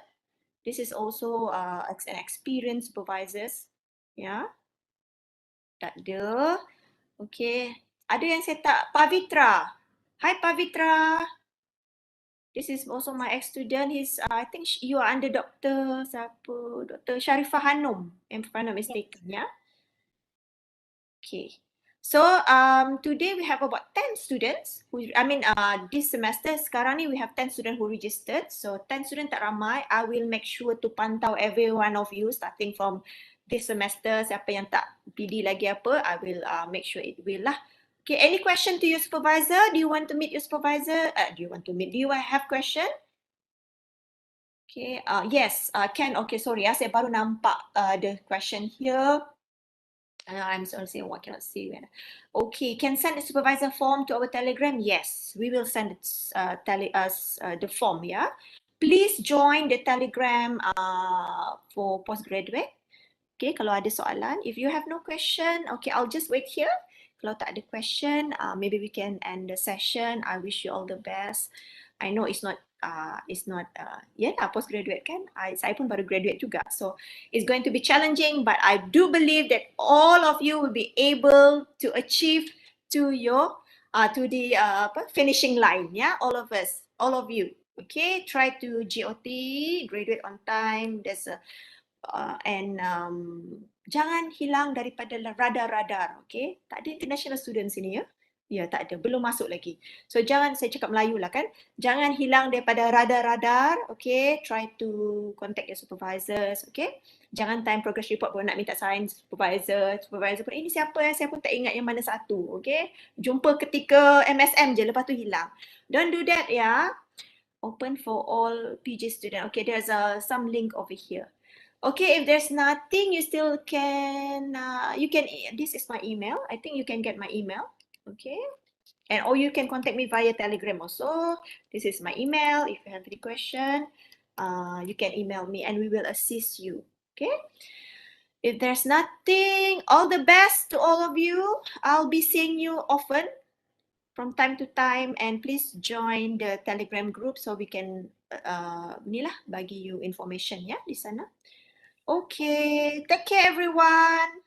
This is also an experienced supervisors. Yeah. Tak ada. Okay. Ada yang saya tak. Pavitra. Hi Pavitra. This is also my ex-student. He's, I think you are under Dr. Siapa? Dr. Sharifah Hanum, if I'm not mistaken, yeah? Okay. So today we have about 10 students. This semester sekarang ni we have 10 students who registered. So 10 students tak ramai. I will make sure to pantau every one of you starting from this semester. Siapa yang tak pilih lagi apa, I will make sure it will lah. Okay, any question to your supervisor? Do you want to meet your supervisor? Do you have question? Okay, yes, Ken, okay, sorry, saya baru nampak the question here. I'm sorry, I cannot see. Okay, can send the supervisor form to our Telegram? Yes, we will send the form, yeah? Please join the Telegram for postgraduate. Okay, kalau ada soalan. If you have no question, okay, I'll just wait here. Kalau tak ada question, maybe we can end the session. I wish you all the best. I know it's not postgraduate kan. Saya pun baru graduate juga. So it's going to be challenging, but I do believe that all of you will be able to achieve to your finishing line. Yeah, all of us, all of you. Okay, try to GOT, graduate on time. There's a jangan hilang daripada radar-radar, okay? Tak ada international students sini ya? Ya, tak ada. Belum masuk lagi. So, jangan, saya cakap Melayu lah kan? Jangan hilang daripada radar-radar, okay? Try to contact your supervisors, okay? Jangan time progress report baru nak minta sign supervisor pun, ini siapa ya? Saya pun tak ingat yang mana satu, okay? Jumpa ketika MSM je, lepas tu hilang. Don't do that ya. Open for all PG student. Okay, there's some link over here. Okay, if there's nothing, you still can, this is my email. I think you can get my email, okay? Or you can contact me via Telegram also. This is my email. If you have any question, you can email me and we will assist you, okay? If there's nothing, all the best to all of you. I'll be seeing you often from time to time, and please join the Telegram group so we can, bagi you information ya di sana. Okay, take care everyone.